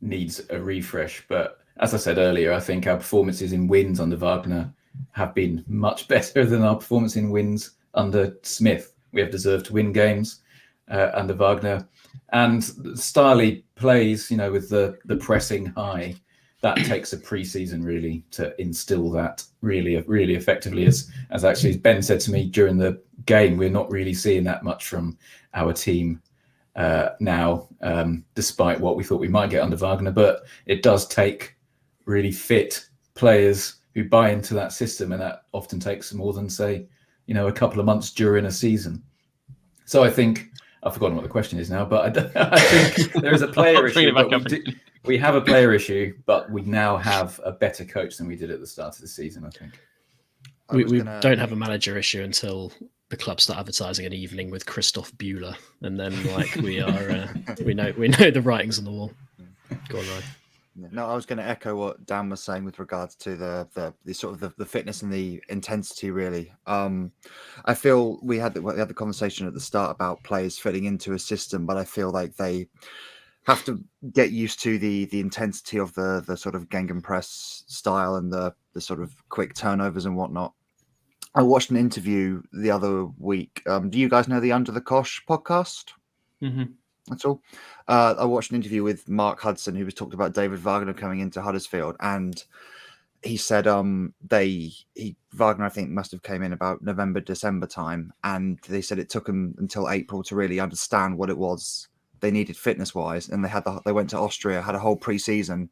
needs a refresh. But as I said earlier, I think our performances in wins under Wagner have been much better than our performance in wins under Smith. We have deserved to win games under Wagner. And the style he plays, with the pressing high, that takes a pre-season really to instill that really effectively. As actually Ben said to me during the game, we're not really seeing that much from our team now, despite what we thought we might get under Wagner. But it does take really fit players who buy into that system, and that often takes more than, say, a couple of months during a season. So I think I've forgotten what the question is now, but I think there is a player issue. We have a player issue, but we now have a better coach than we did at the start of the season, I think. We don't have a manager issue until the club start advertising an evening with Christoph Bühler, and then we are we know the writings on the wall. Go on, Ryan. No, I was going to echo what Dan was saying with regards to the sort of the fitness and the intensity. Really, I feel we had the conversation at the start about players fitting into a system, but I feel like they have to get used to the intensity of the sort of Gegenpress style and the sort of quick turnovers and whatnot. I watched an interview the other week. Do you guys know the Under the Kosh podcast? Mm-hmm. That's all. I watched an interview with Mark Hudson, who was talking about David Wagner coming into Huddersfield, and he said Wagner, I think, must have came in about November, December time, and they said it took him until April to really understand what it was they needed fitness wise, and they went to Austria, had a whole pre-season,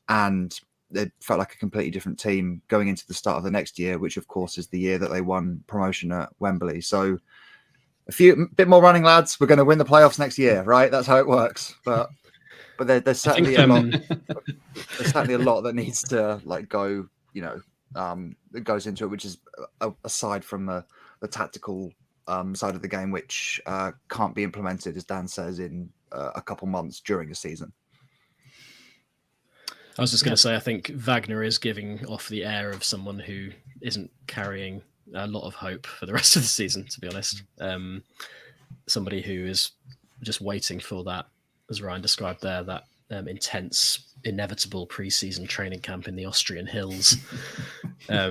and it felt like a completely different team going into the start of the next year, which of course is the year that they won promotion at Wembley. So a bit more running, lads. We're going to win the playoffs next year, right? That's how it works. But there's certainly a lot. There's certainly a lot that needs to go. That goes into it, which is aside from the tactical side of the game, which can't be implemented, as Dan says, in a couple months during a season. I was just going to say, I think Wagner is giving off the air of someone who isn't carrying a lot of hope for the rest of the season, to be honest. Somebody who is just waiting for that, as Ryan described there, that intense, inevitable pre-season training camp in the Austrian hills. I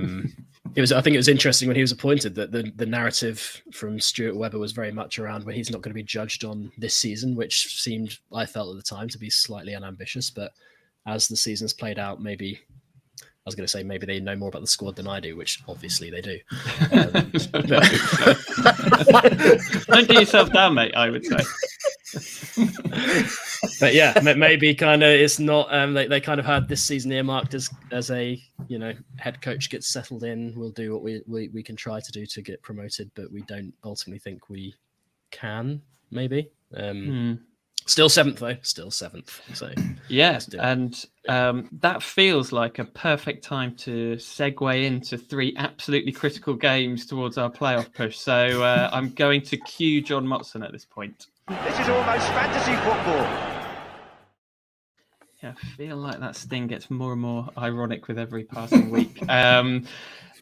think it was interesting when he was appointed that the narrative from Stuart Webber was very much around where he's not going to be judged on this season, which seemed, I felt at the time, to be slightly unambitious. But as the season's played out, maybe they know more about the squad than I do, which obviously they do. Don't get yourself down, mate, I would say. But yeah, maybe kind of it's not. They kind of had this season earmarked as a head coach gets settled in. We'll do what we can try to do to get promoted, but we don't ultimately think we can. Maybe. Still seventh though. Still seventh. So yeah, and that feels like a perfect time to segue into 3 absolutely critical games towards our playoff push. So I'm going to cue John Motson at this point. This is almost fantasy football. Yeah, I feel like that sting gets more and more ironic with every passing week.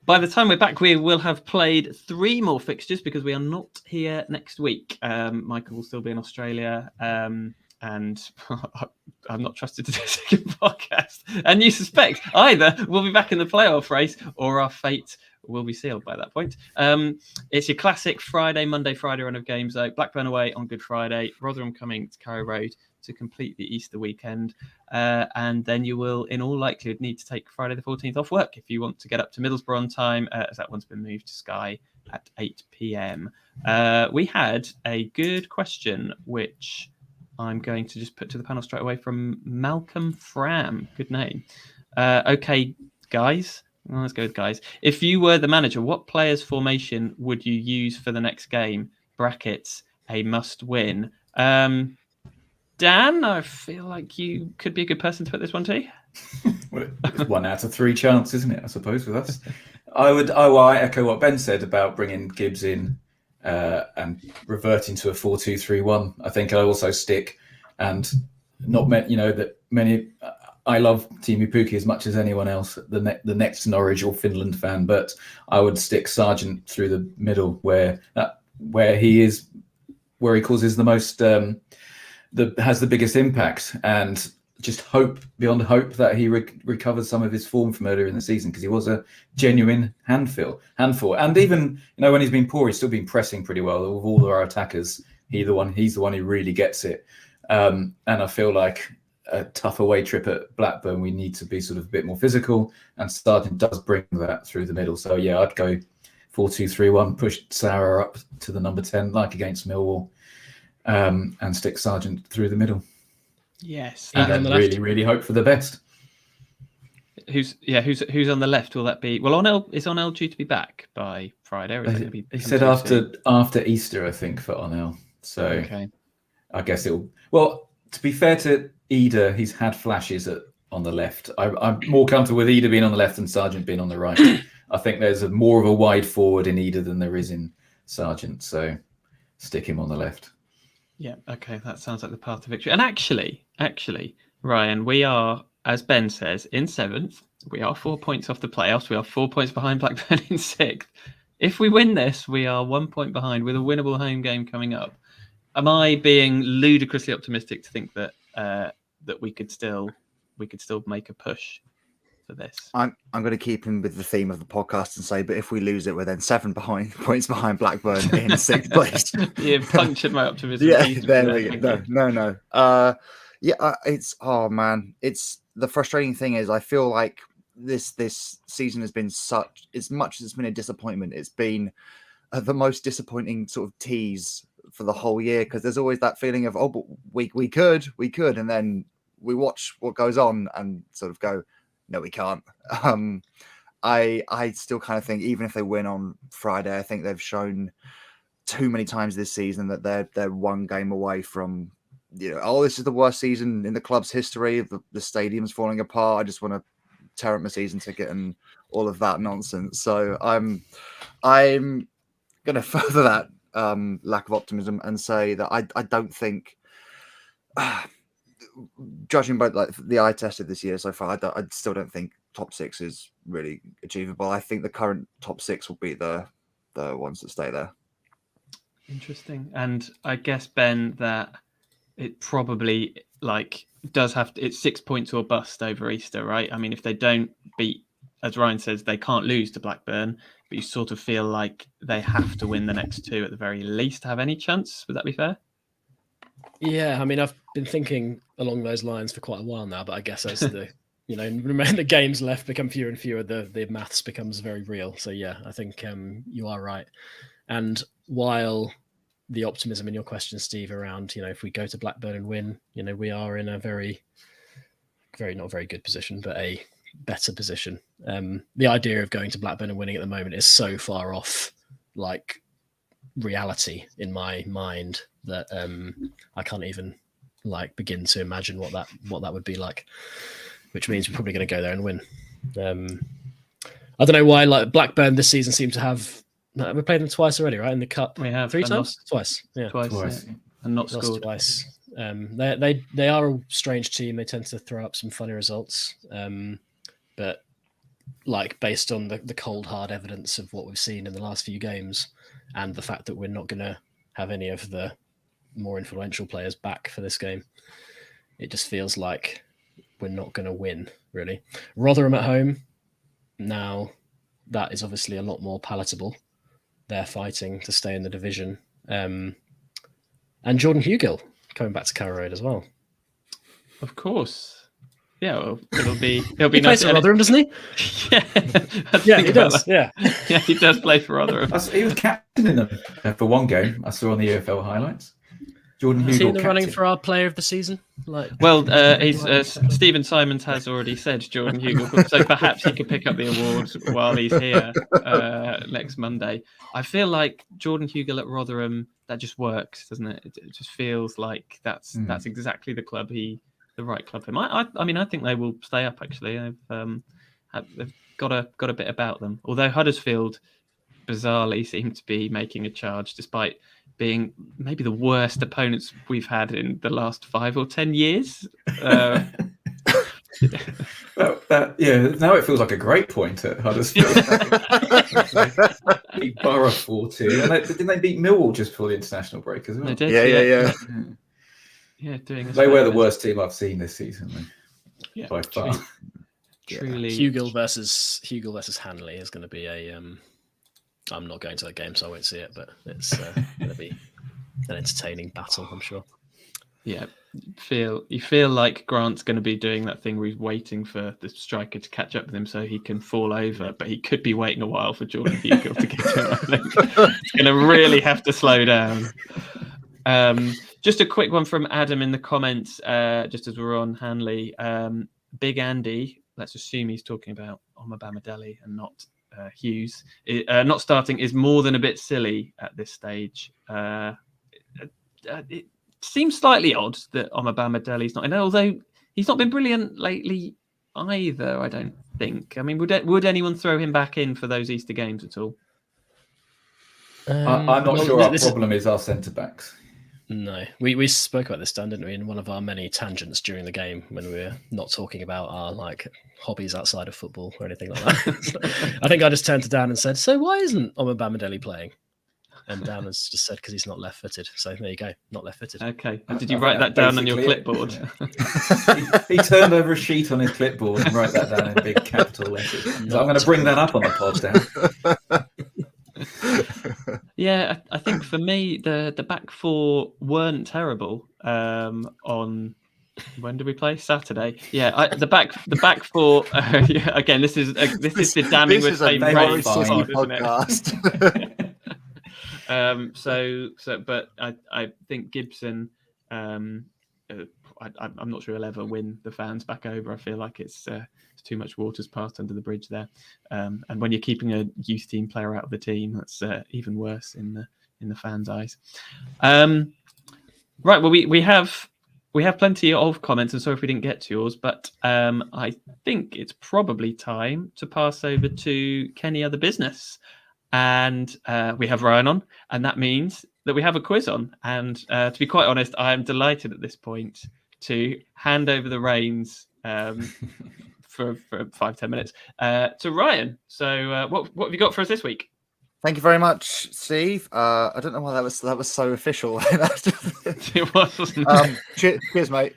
By the time we're back, we will have played 3 more fixtures because we are not here next week. Michael will still be in Australia, and I'm not trusted to do a second podcast. And you suspect either we'll be back in the playoff race or our fate will be sealed by that point. It's your classic Monday, Friday run of games, though. Blackburn away on Good Friday, Rotherham coming to Carrow Road to complete the Easter weekend. And then you will, in all likelihood, need to take Friday the 14th off work if you want to get up to Middlesbrough on time, as that one's been moved to Sky at 8 p.m. We had a good question, which I'm going to just put to the panel straight away from Malcolm Fram. Good name. Okay, guys. Well, let's go with guys. If you were the manager, what players' formation would you use for the next game? Brackets, a must-win. Dan, I feel like you could be a good person to put this one to. Well, it's 1 out of 3 chance, isn't it? I suppose with us. I echo what Ben said about bringing Gibbs in and reverting to a 4-2-3-1. I think I also stick, and not many. I love Timu Pukki as much as anyone else, the next Norwich or Finland fan, but I would stick Sargent through the middle where he causes the most, has the biggest impact, and just hope beyond hope that he recovers some of his form from earlier in the season, because he was a genuine handful. And even when he's been poor, he's still been pressing pretty well. With all of our attackers, he's the one who really gets it. And I feel like a tough away trip at Blackburn, we need to be sort of a bit more physical, and Sargent does bring that through the middle. So yeah, I'd go 4-2-3-1, push Sarah up to the number 10 like against Millwall, and stick Sargent through the middle. Yes, and then really hope for the best. Who's on the left? Will that be is Onel due to be back by Friday? Or is he said after Easter, I think, for Onel. So okay. I guess it'll. Well, to be fair to Ida, he's had flashes on the left. I'm more comfortable with Ida being on the left and Sargent being on the right. I think there's more of a wide forward in Ida than there is in Sargent. So stick him on the left. Yeah. Okay. That sounds like the path to victory. And actually, Ryan, we are, as Ben says, in 7th. We are 4 points off the playoffs. We are 4 points behind Blackburn in 6th. If we win this, we are 1 point behind with a winnable home game coming up. Am I being ludicrously optimistic to think that that we could still make a push for this? I'm going to keep him with the theme of the podcast and say, but if we lose it, we're then 7 points behind Blackburn in 6th place. You've punctured my optimism. Yeah, there we go. No. It's it's the frustrating thing is I feel like this season has been as much as it's been a disappointment, it's been the most disappointing sort of tease for the whole year, because there's always that feeling of, but we could, and then we watch what goes on and sort of go, no, we can't. I still kind of think even if they win on Friday, I think they've shown too many times this season that they're one game away from, this is the worst season in the club's history. The stadium's falling apart. I just want to tear up my season ticket and all of that nonsense. So I'm going to further that lack of optimism and say that I don't think, judging by like the eye test of this year so far, I still don't think top 6 is really achievable. I think the current top 6 will be the ones that stay there. Interesting. And I guess, Ben, that it probably does have to, it's 6 points or bust over Easter, right? I mean, if they don't beat, as Ryan says, they can't lose to Blackburn, but you sort of feel like they have to win the next 2 at the very least to have any chance. Would that be fair? Yeah, I mean, I've been thinking along those lines for quite a while now, but I guess as the the games left become fewer and fewer, the maths becomes very real. So yeah, I think you are right. And while the optimism in your question, Steve, around, if we go to Blackburn and win, we are in a very, very, not very good position, but a better position. The idea of going to Blackburn and winning at the moment is so far off, reality in my mind that I can't even begin to imagine what that would be like, which means we're probably going to go there and win. I don't know why Blackburn this season seem to have. We played them twice already, right? In the cup, we have 3 times, twice, yeah, twice. Yeah. And not scored twice. They are a strange team. They tend to throw up some funny results, but based on the cold hard evidence of what we've seen in the last few games, and the fact that we're not going to have any of the more influential players back for this game, it just feels like we're not going to win, really. Rotherham at home, now that is obviously a lot more palatable. They're fighting to stay in the division. And Jordan Hugill coming back to Carrow Road as well. Of course. Yeah, well, it'll be he nice. Plays for Rotherham, doesn't he? Yeah, he does. Yeah, he does play for Rotherham. He was captain in them for one game. I saw on the EFL highlights. Jordan Hugill, is he in the running for our player of the season? Well, Stephen Simons has already said Jordan Hugill, so perhaps he could pick up the award while he's here next Monday. I feel like Jordan Hugill at Rotherham, that just works, doesn't it? It just feels like that's exactly the right club for him. I mean, I think they will stay up. Actually, they've got a bit about them. Although Huddersfield bizarrely seem to be making a charge, despite being maybe the worst opponents we've had in the last 5 or 10 years. Now it feels like a great point at Huddersfield. Beat Borough 4-2. And didn't they beat Millwall just before the international break as well? They did. Yeah. Yeah, they were the worst team I've seen this season, by far. Truly, Hugill versus Hanley is going to be a. I'm not going to that game, so I won't see it. But it's going to be an entertaining battle, I'm sure. Yeah, You feel like Grant's going to be doing that thing where he's waiting for the striker to catch up with him so he can fall over, but he could be waiting a while for Jordan Hugill to get to him. I think he's going to really have to slow down. Just a quick one from Adam in the comments, just as we're on Hanley. Big Andy, let's assume he's talking about Omobamidele and not Hughes. Not starting is more than a bit silly at this stage. It seems slightly odd that Omobamidele's not in, although he's not been brilliant lately either, I don't think. I mean, would anyone throw him back in for those Easter games at all? I'm not sure our problem is our centre-backs. No, we spoke about this, Dan, didn't we, in one of our many tangents during the game when we were not talking about our hobbies outside of football or anything like that. I think I just turned to Dan and said, "So why isn't Omobamidele playing?" And Dan has just said because he's not left-footed. So there you go, not left-footed. Okay. Did you write that down on your clipboard? he turned over a sheet on his clipboard and wrote that down in big capital letters. So I'm going to bring that up on the pod, Dan. Yeah, I think for me the back four weren't terrible. On when did we play? Saturday. Yeah, the back four. Yeah, again, this is the damning with fame praise podcast. But I think Gibson. I'm not sure he'll ever win the fans back over. I feel like it's too much water's passed under the bridge there. And when you're keeping a youth team player out of the team, that's even worse in the fans' eyes. Right. Well, we have plenty of comments, and sorry if we didn't get to yours, but I think it's probably time to pass over to Kenny Other Business. And we have Ryan on, and that means that we have a quiz on. And to be quite honest, I am delighted at this point to hand over the reins for 5-10 minutes to Ryan. So what have you got for us this week? Thank you very much, Steve. I don't know why that was so official. It was, wasn't it? Cheers, mate.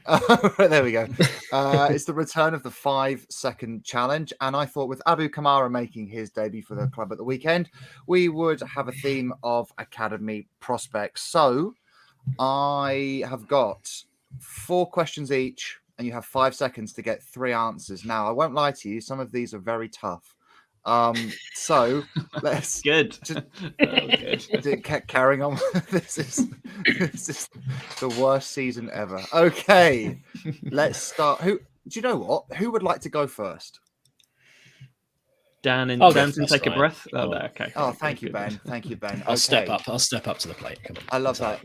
There we go. It's the return of the 5-second challenge, and I thought with Abu Kamara making his debut for the club at the weekend, we would have a theme of academy prospects. So I have got 4 questions each, and you have 5 seconds to get 3 answers. Now, I won't lie to you; some of these are very tough. So let's good. Carrying on. This is the worst season ever. Okay, let's start. Do you know what? Who would like to go first? Dan and Dan can take a breath. Oh, no, okay. Oh, thank you, Ben. Thank you, Ben. I'll step up to the plate. Come on. I love that.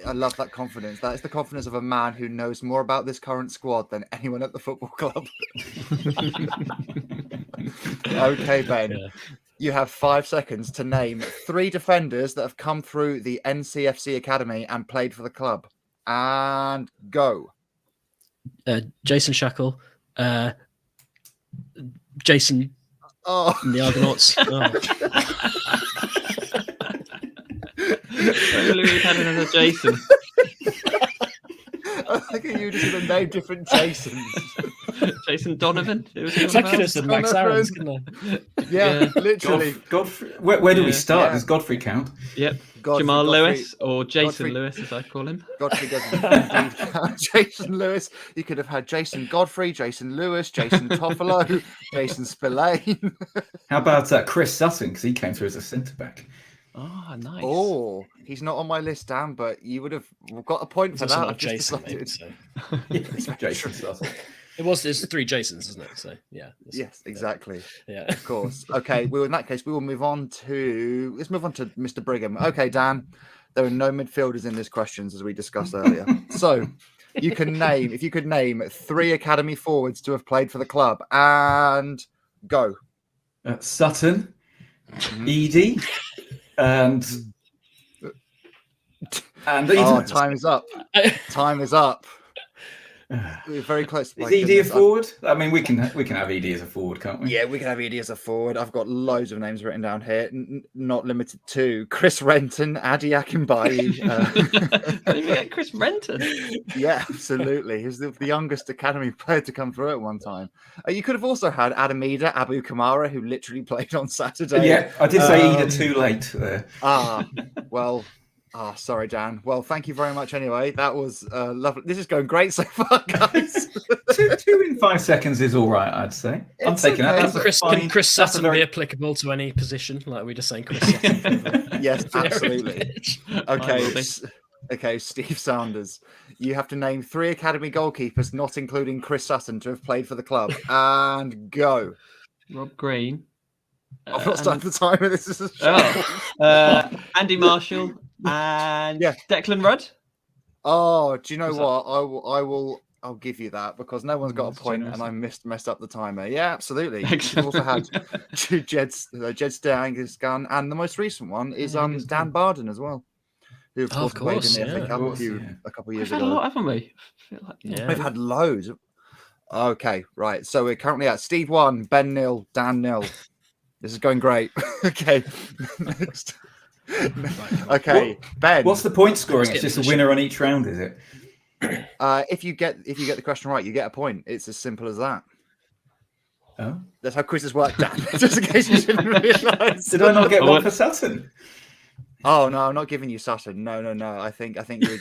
I love that confidence. That is the confidence of a man who knows more about this current squad than anyone at the football club. Okay, Ben. Yeah. You have 5 seconds to name 3 defenders that have come through the NCFC Academy and played for the club. And go. Jason Shackle. Jason. From the Argonauts. We've had another Jason. I think you just going to name different Jasons. Jason Donovan. I could have said Max Aarons, couldn't I? Yeah, literally. Godfrey. Where do we start? Yeah. Does Godfrey count? Yep. Jamal Lewis or Jason Lewis, as I call him. Godfrey doesn't. Jason Lewis. You could have had Jason Godfrey, Jason Lewis, Jason Toffolo, Jason Spillane. How about Chris Sutton? Because he came through as a centre back. Oh, nice. Oh, he's not on my list, Dan, but you would have got a point for that. Jason, maybe, so. Jason Sutton. It's 3 Jasons, isn't it? So yeah. Yes, exactly. Yeah, of course. Okay, well, in that case, we will move on to Mr. Brigham. Okay, Dan, there are no midfielders in this questions as we discussed earlier. So if you could name 3 academy forwards to have played for the club, and go. Sutton, Edie, and oh, time is up. Time is up. We're very close. Is Edie a forward? I mean, we can have Edie as a forward, can't we? Yeah, we can have Edie as a forward. I've got loads of names written down here, not limited to Chris Renton, Adi Akinbayi. Chris Renton? Yeah, absolutely. He's the youngest academy player to come through at one time. You could have also had Adamida Abu Kamara, who literally played on Saturday. Yeah, I did say Ida too late there. Well, Oh, sorry, Dan. Well, thank you very much anyway. That was lovely. This is going great so far, guys. two in 5 seconds is all right, I'd say. I'm taking that. Can Chris Sutton be applicable to any position? Like we just saying Chris Sutton? Yes, absolutely. Okay, Steve Sanders. You have to name 3 academy goalkeepers, not including Chris Sutton, to have played for the club. And go. Rob Green. I've not started the timer. This is a show. Andy Marshall and Declan Rudd. Oh, do you know what? I'll give you that because no one's got a point and I messed up the timer. Yeah, absolutely. We've also had Jed Stangisgan, and the most recent one is Dan Barden as well, who of course played in the FA Cup a couple of years ago. We've had a lot, haven't we? We've had loads. Okay, right. So we're currently at Steve 1, Ben 0, Dan 0. This is going great. Okay, next. Okay, Ben. What's the point scoring? It's just a winner on each round, is it? If you get the question right, you get a point. It's as simple as that. Oh, that's how quizzes work, Dan. Just in case you didn't realise. Did I not get one for Sutton? Oh no, I'm not giving you Sutton. No. I think you.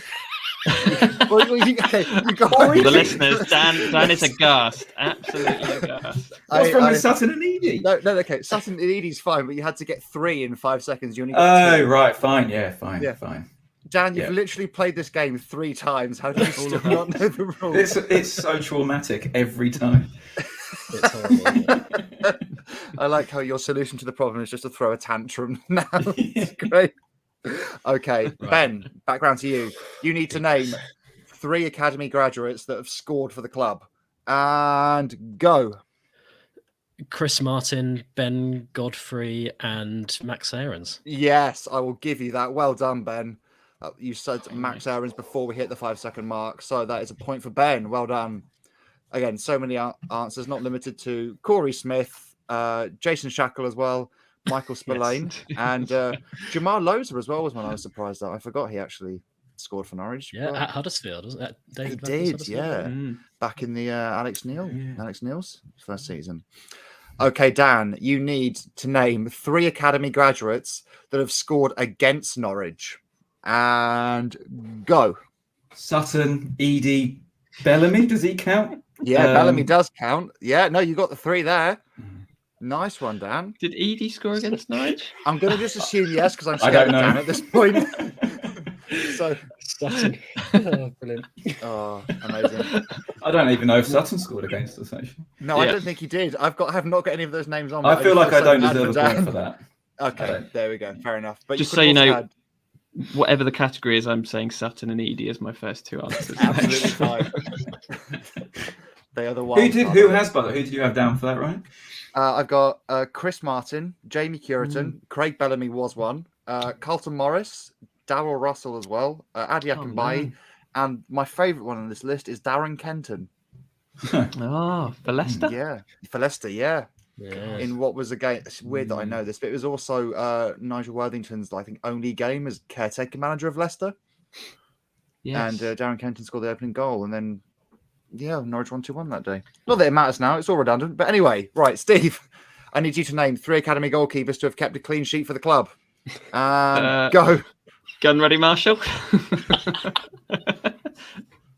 The listeners, Dan is aghast, absolutely aghast. What's wrong with Sutton and Edie? No, okay. Sutton and Edie's fine, but you had to get 3 in 5 seconds. You only got 2. Right, fine, fine. Dan, you've literally played this game 3 times. How do you still not know the rules? It's so traumatic every time. It's horrible. I like how your solution to the problem is just to throw a tantrum now. It's great. Okay, right. Ben, background to you. You need to name 3 academy graduates that have scored for the club. And go. Chris Martin, Ben Godfrey, and Max Aarons. Yes, I will give you that. Well done, Ben. You said Max Aarons before we hit the 5-second mark. So that is a point for Ben. Well done. Again, so many answers, not limited to Corey Smith, Jason Shackle as well, Michael Spillane, and Jamal Loza as well was one I was surprised at. I forgot he actually scored for Norwich. Yeah, at Huddersfield, wasn't it? He did, yeah. Back in the Alex Neil's first season. Okay, Dan, you need to name 3 academy graduates that have scored against Norwich. And go. Sutton, Edie, Bellamy, does he count? Yeah, Bellamy does count. Yeah, no, you got the 3 there. Nice one, Dan. Did Edie score against Norwich? I'm going to just assume yes, because I'm scared of Dan at this point. So, Sutton. Oh, brilliant. Oh, amazing. I don't even know if Sutton scored against us, actually. No, I don't think he did. I have not got any of those names on. I feel like I don't deserve a point for that. Okay, there we go. Fair enough. But just so you know, whatever the category is, I'm saying Sutton and Edie as my first 2 answers. Absolutely fine. They are the ones. Who did you have down for that, right? I've got Chris Martin, Jamie Curitan, Craig Bellamy was one, Carlton Morris, Darryl Russell as well, Adi Akinbaye, and my favourite one on this list is Darren Kenton. For Leicester? Yeah, for Leicester, yeah. Yes. In what was a game, it's weird that I know this, but it was also Nigel Worthington's, I think, only game as caretaker manager of Leicester. Yes. And Darren Kenton scored the opening goal, and then Norwich 1-2-1 that day. Not that it matters now; it's all redundant. But anyway, right, Steve, I need you to name 3 academy goalkeepers to have kept a clean sheet for the club. Go. Gun ready, Marshall.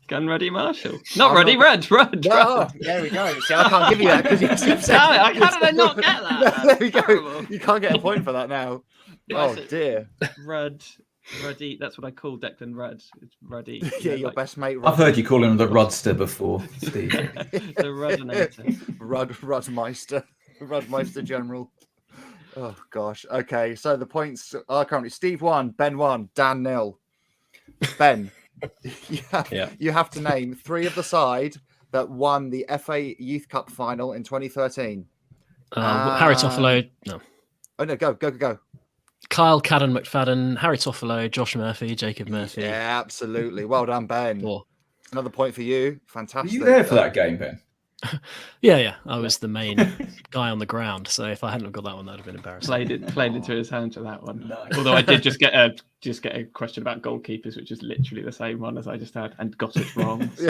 Gun ready, Marshall. Not ready, Rudd. No, there we go. See, I can't give you that because you how did I not get that? There we go. You can't get a point for that now. Oh dear. Ruddy, that's what I call Declan Rudd. It's Ruddy. Yeah, your best mate. I've heard you call him the Rodster before, Steve. The Ruddinator. Rudmeister General. Oh gosh. Okay, so the points are currently Steve 1, Ben 1, Dan 0. Ben, you have to name 3 of the side that won the FA Youth Cup final in 2013. Harry Toffolo. No. Oh no, go. Kyle Cadden McFadden, Harry Toffolo, Josh Murphy, Jacob Murphy. Yeah, absolutely. Well done, Ben. 4. Another point for you. Fantastic. Were you there for that game, Ben? Yeah. I was the main guy on the ground. So if I hadn't got that one, that'd have been embarrassing. Played into his hands for that one. Nice. Although I did just get a question about goalkeepers, which is literally the same one as I just had, and got it wrong. So.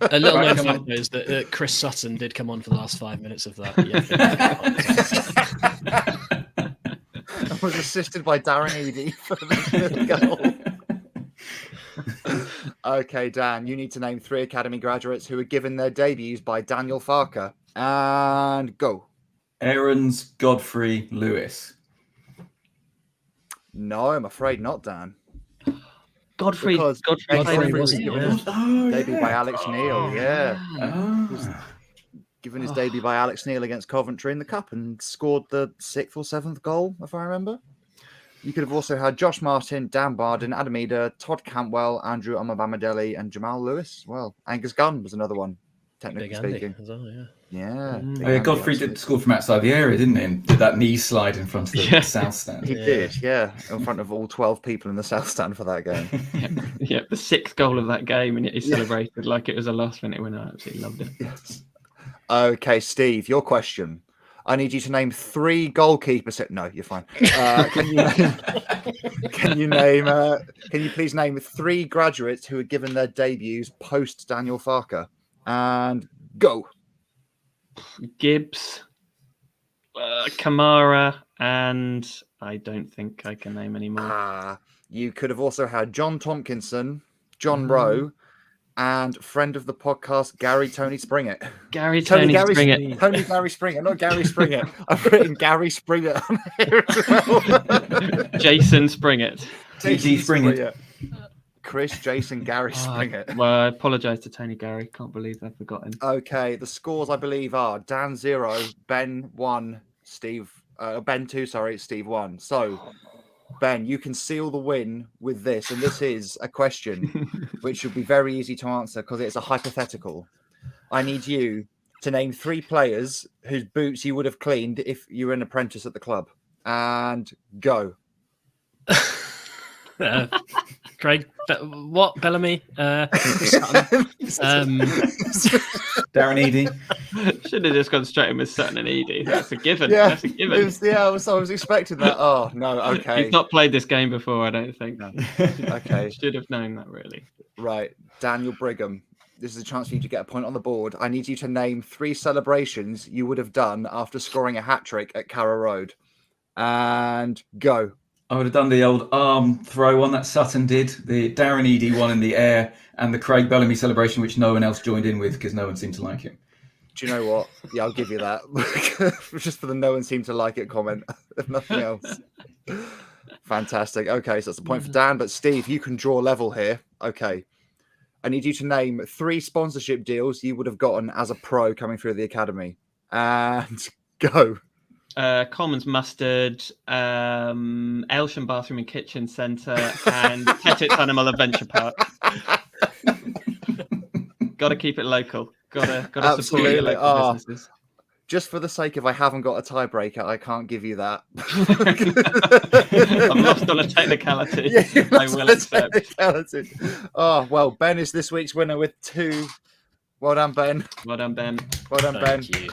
A little known fact is that Chris Sutton did come on for the last 5 minutes of that. was assisted by Darren Eady for the goal. Okay, Dan, you need to name 3 academy graduates who were given their debuts by Daniel Farker. And go. Aarons, Godfrey, Lewis. No, I'm afraid not, Dan. Godfrey Because Godfrey was wasn't, given yeah. his debut by Alex Neil. Yeah. Ah. Given his debut by Alex Neil against Coventry in the Cup and scored the 6th or 7th goal, if I remember. You could have also had Josh Martin, Dan Barden, Adam Eder, Todd Cantwell, Andrew Omabamidele, and Jamal Lewis. Well, Angus Gunn was another one, technically Big Andy speaking. as well, yeah. Yeah. Big Oh, yeah, Andy, Godfrey absolutely. did score from outside the area, didn't he? And did that knee slide in front of the Yeah. south stand. He did, yeah, in front of all 12 people in the South Stand for that game. Yeah, the 6th goal of that game, and yet he celebrated like it was a last-minute winner. I absolutely loved it. Yes. Okay, Steve, your question. I need you to name 3 goalkeepers. No, you're fine. Can you please name 3 graduates who were given their debuts post Daniel Farker? And go. Gibbs, Kamara, and I don't think I can name any more. You could have also had John Tompkinson, John Rowe, and friend of the podcast, Gary Tony Springett. Tony Springett. Tony Gary Springett, not Gary Springett. I've written Gary Springett on here as well. Jason Springett. TG Springett. Chris, Jason, Gary Springett. Well, I apologise to Tony Gary. Can't believe I've forgotten. Okay, the scores I believe are Dan 0, Ben 1, Ben 2, Steve 1. So, Ben, you can seal the win with this, and this is a question which should be very easy to answer because it's a hypothetical. I need you to name 3 players whose boots you would have cleaned if you were an apprentice at the club. And go. Craig, what? Bellamy? Darren Eady. Should have just gone straight in with Sutton and Edie. That's a given. Yeah, That's a given. I was expecting that. Oh, no, okay. He's not played this game before, I don't think. No. Okay. Should have known that, really. Right. Daniel Brigham. This is a chance for you to get a point on the board. I need you to name 3 celebrations you would have done after scoring a hat-trick at Carrow Road. And go. I would have done the old arm throw one that Sutton did, the Darren Eady one in the air, and the Craig Bellamy celebration, which no one else joined in with because no one seemed to like him. Do you know what? Yeah, I'll give you that. Just for the no one seemed to like it comment, if nothing else. Fantastic. Okay, so that's a point for Dan. But Steve, you can draw level here. Okay. I need you to name 3 sponsorship deals you would have gotten as a pro coming through the academy. And go. Commons Mustard, Aylsham Bathroom and Kitchen Centre, and Pettitt's Animal Adventure Park. Got to keep it local. Got to support your local businesses. Just for the sake of I haven't got a tiebreaker, I can't give you that. I'm lost on a technicality. Yeah, I will accept. Oh, well, Ben is this week's winner with 2. Well done, Ben. Well done, Ben. Well done, Ben. Thank you.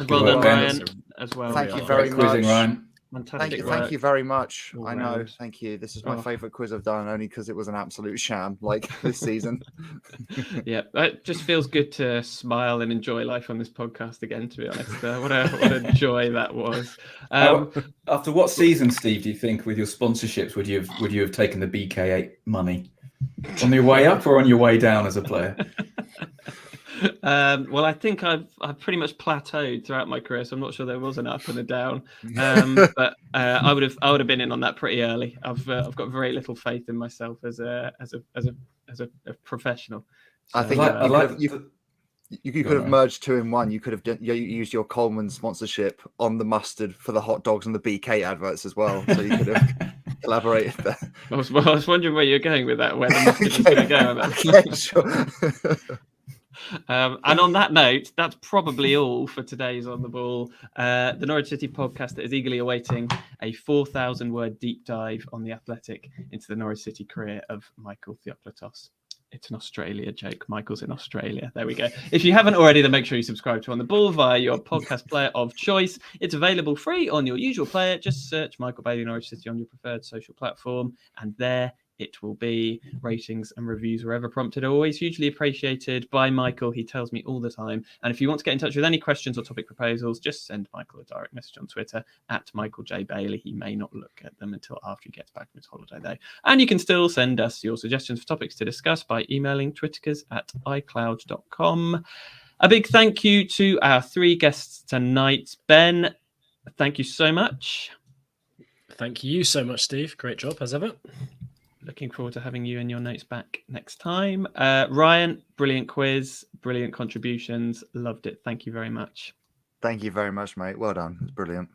Well done, Ben. Ryan, as well. Thank you very Quizzing, much. Ryan. Fantastic Thank you very much. All I know. round. Thank you. This is my favourite quiz I've done, only because it was an absolute sham, like this season. Yeah, it just feels good to smile and enjoy life on this podcast again, to be honest. What a joy that was. After what season, Steve, do you think with your sponsorships would you have taken the BK8 money? On your way up or on your way down as a player? Well, I think I've pretty much plateaued throughout my career, so I'm not sure there was an up and a down. But I would have been in on that pretty early. I've got very little faith in myself as a professional. So, I think you could have merged 2 in 1. You could have used your Coleman sponsorship on the mustard for the hot dogs and the BK adverts as well. So you could have collaborated there. I was wondering where you're going with that. Where the mustard is going to go. Okay, sure. And on that note, that's probably all for today's On the Ball. The Norwich City podcast that is eagerly awaiting a 4,000-word deep dive on the athletic into the Norwich City career of Michael Theoklitos. It's an Australia joke. Michael's in Australia. There we go. If you haven't already, then make sure you subscribe to On the Ball via your podcast player of choice. It's available free on your usual player. Just search Michael Bailey Norwich City on your preferred social platform, and there it will be. Ratings and reviews wherever prompted are always hugely appreciated by Michael. He tells me all the time. And if you want to get in touch with any questions or topic proposals, just send Michael a direct message on Twitter at Michael J. Bailey. He may not look at them until after he gets back from his holiday, though. And you can still send us your suggestions for topics to discuss by emailing twitterkers@icloud.com. A big thank you to our 3 guests tonight. Ben, thank you so much. Thank you so much, Steve. Great job, as ever. Looking forward to having you and your notes back next time. Ryan, brilliant quiz, brilliant contributions. Loved it. Thank you very much. Thank you very much, mate. Well done. It's brilliant.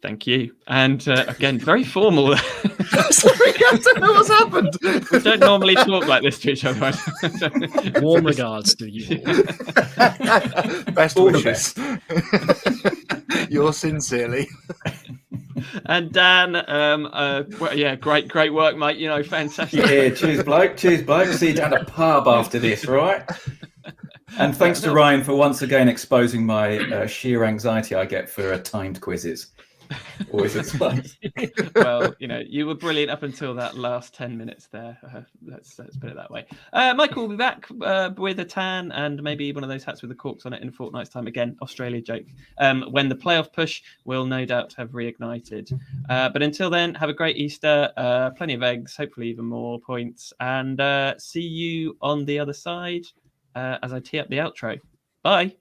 Thank you. And again, very formal. Sorry, I don't know what's happened. We don't normally talk like this to each other. Warm regards to you. Best wishes. Yours sincerely. And Dan, great work, mate. You know, fantastic. Yeah, cheers, bloke. Cheers, bloke. See you down the pub after this, right? And thanks to Ryan for once again exposing my sheer anxiety I get for timed quizzes. Always explains. Well, you know, you were brilliant up until that last 10 minutes there. Let's put it that way. Michael will be back with a tan and maybe one of those hats with the corks on it in a fortnight's time. Again, Australia joke. When the playoff push will no doubt have reignited. But until then, have a great Easter. Plenty of eggs, hopefully even more points. And see you on the other side as I tee up the outro. Bye.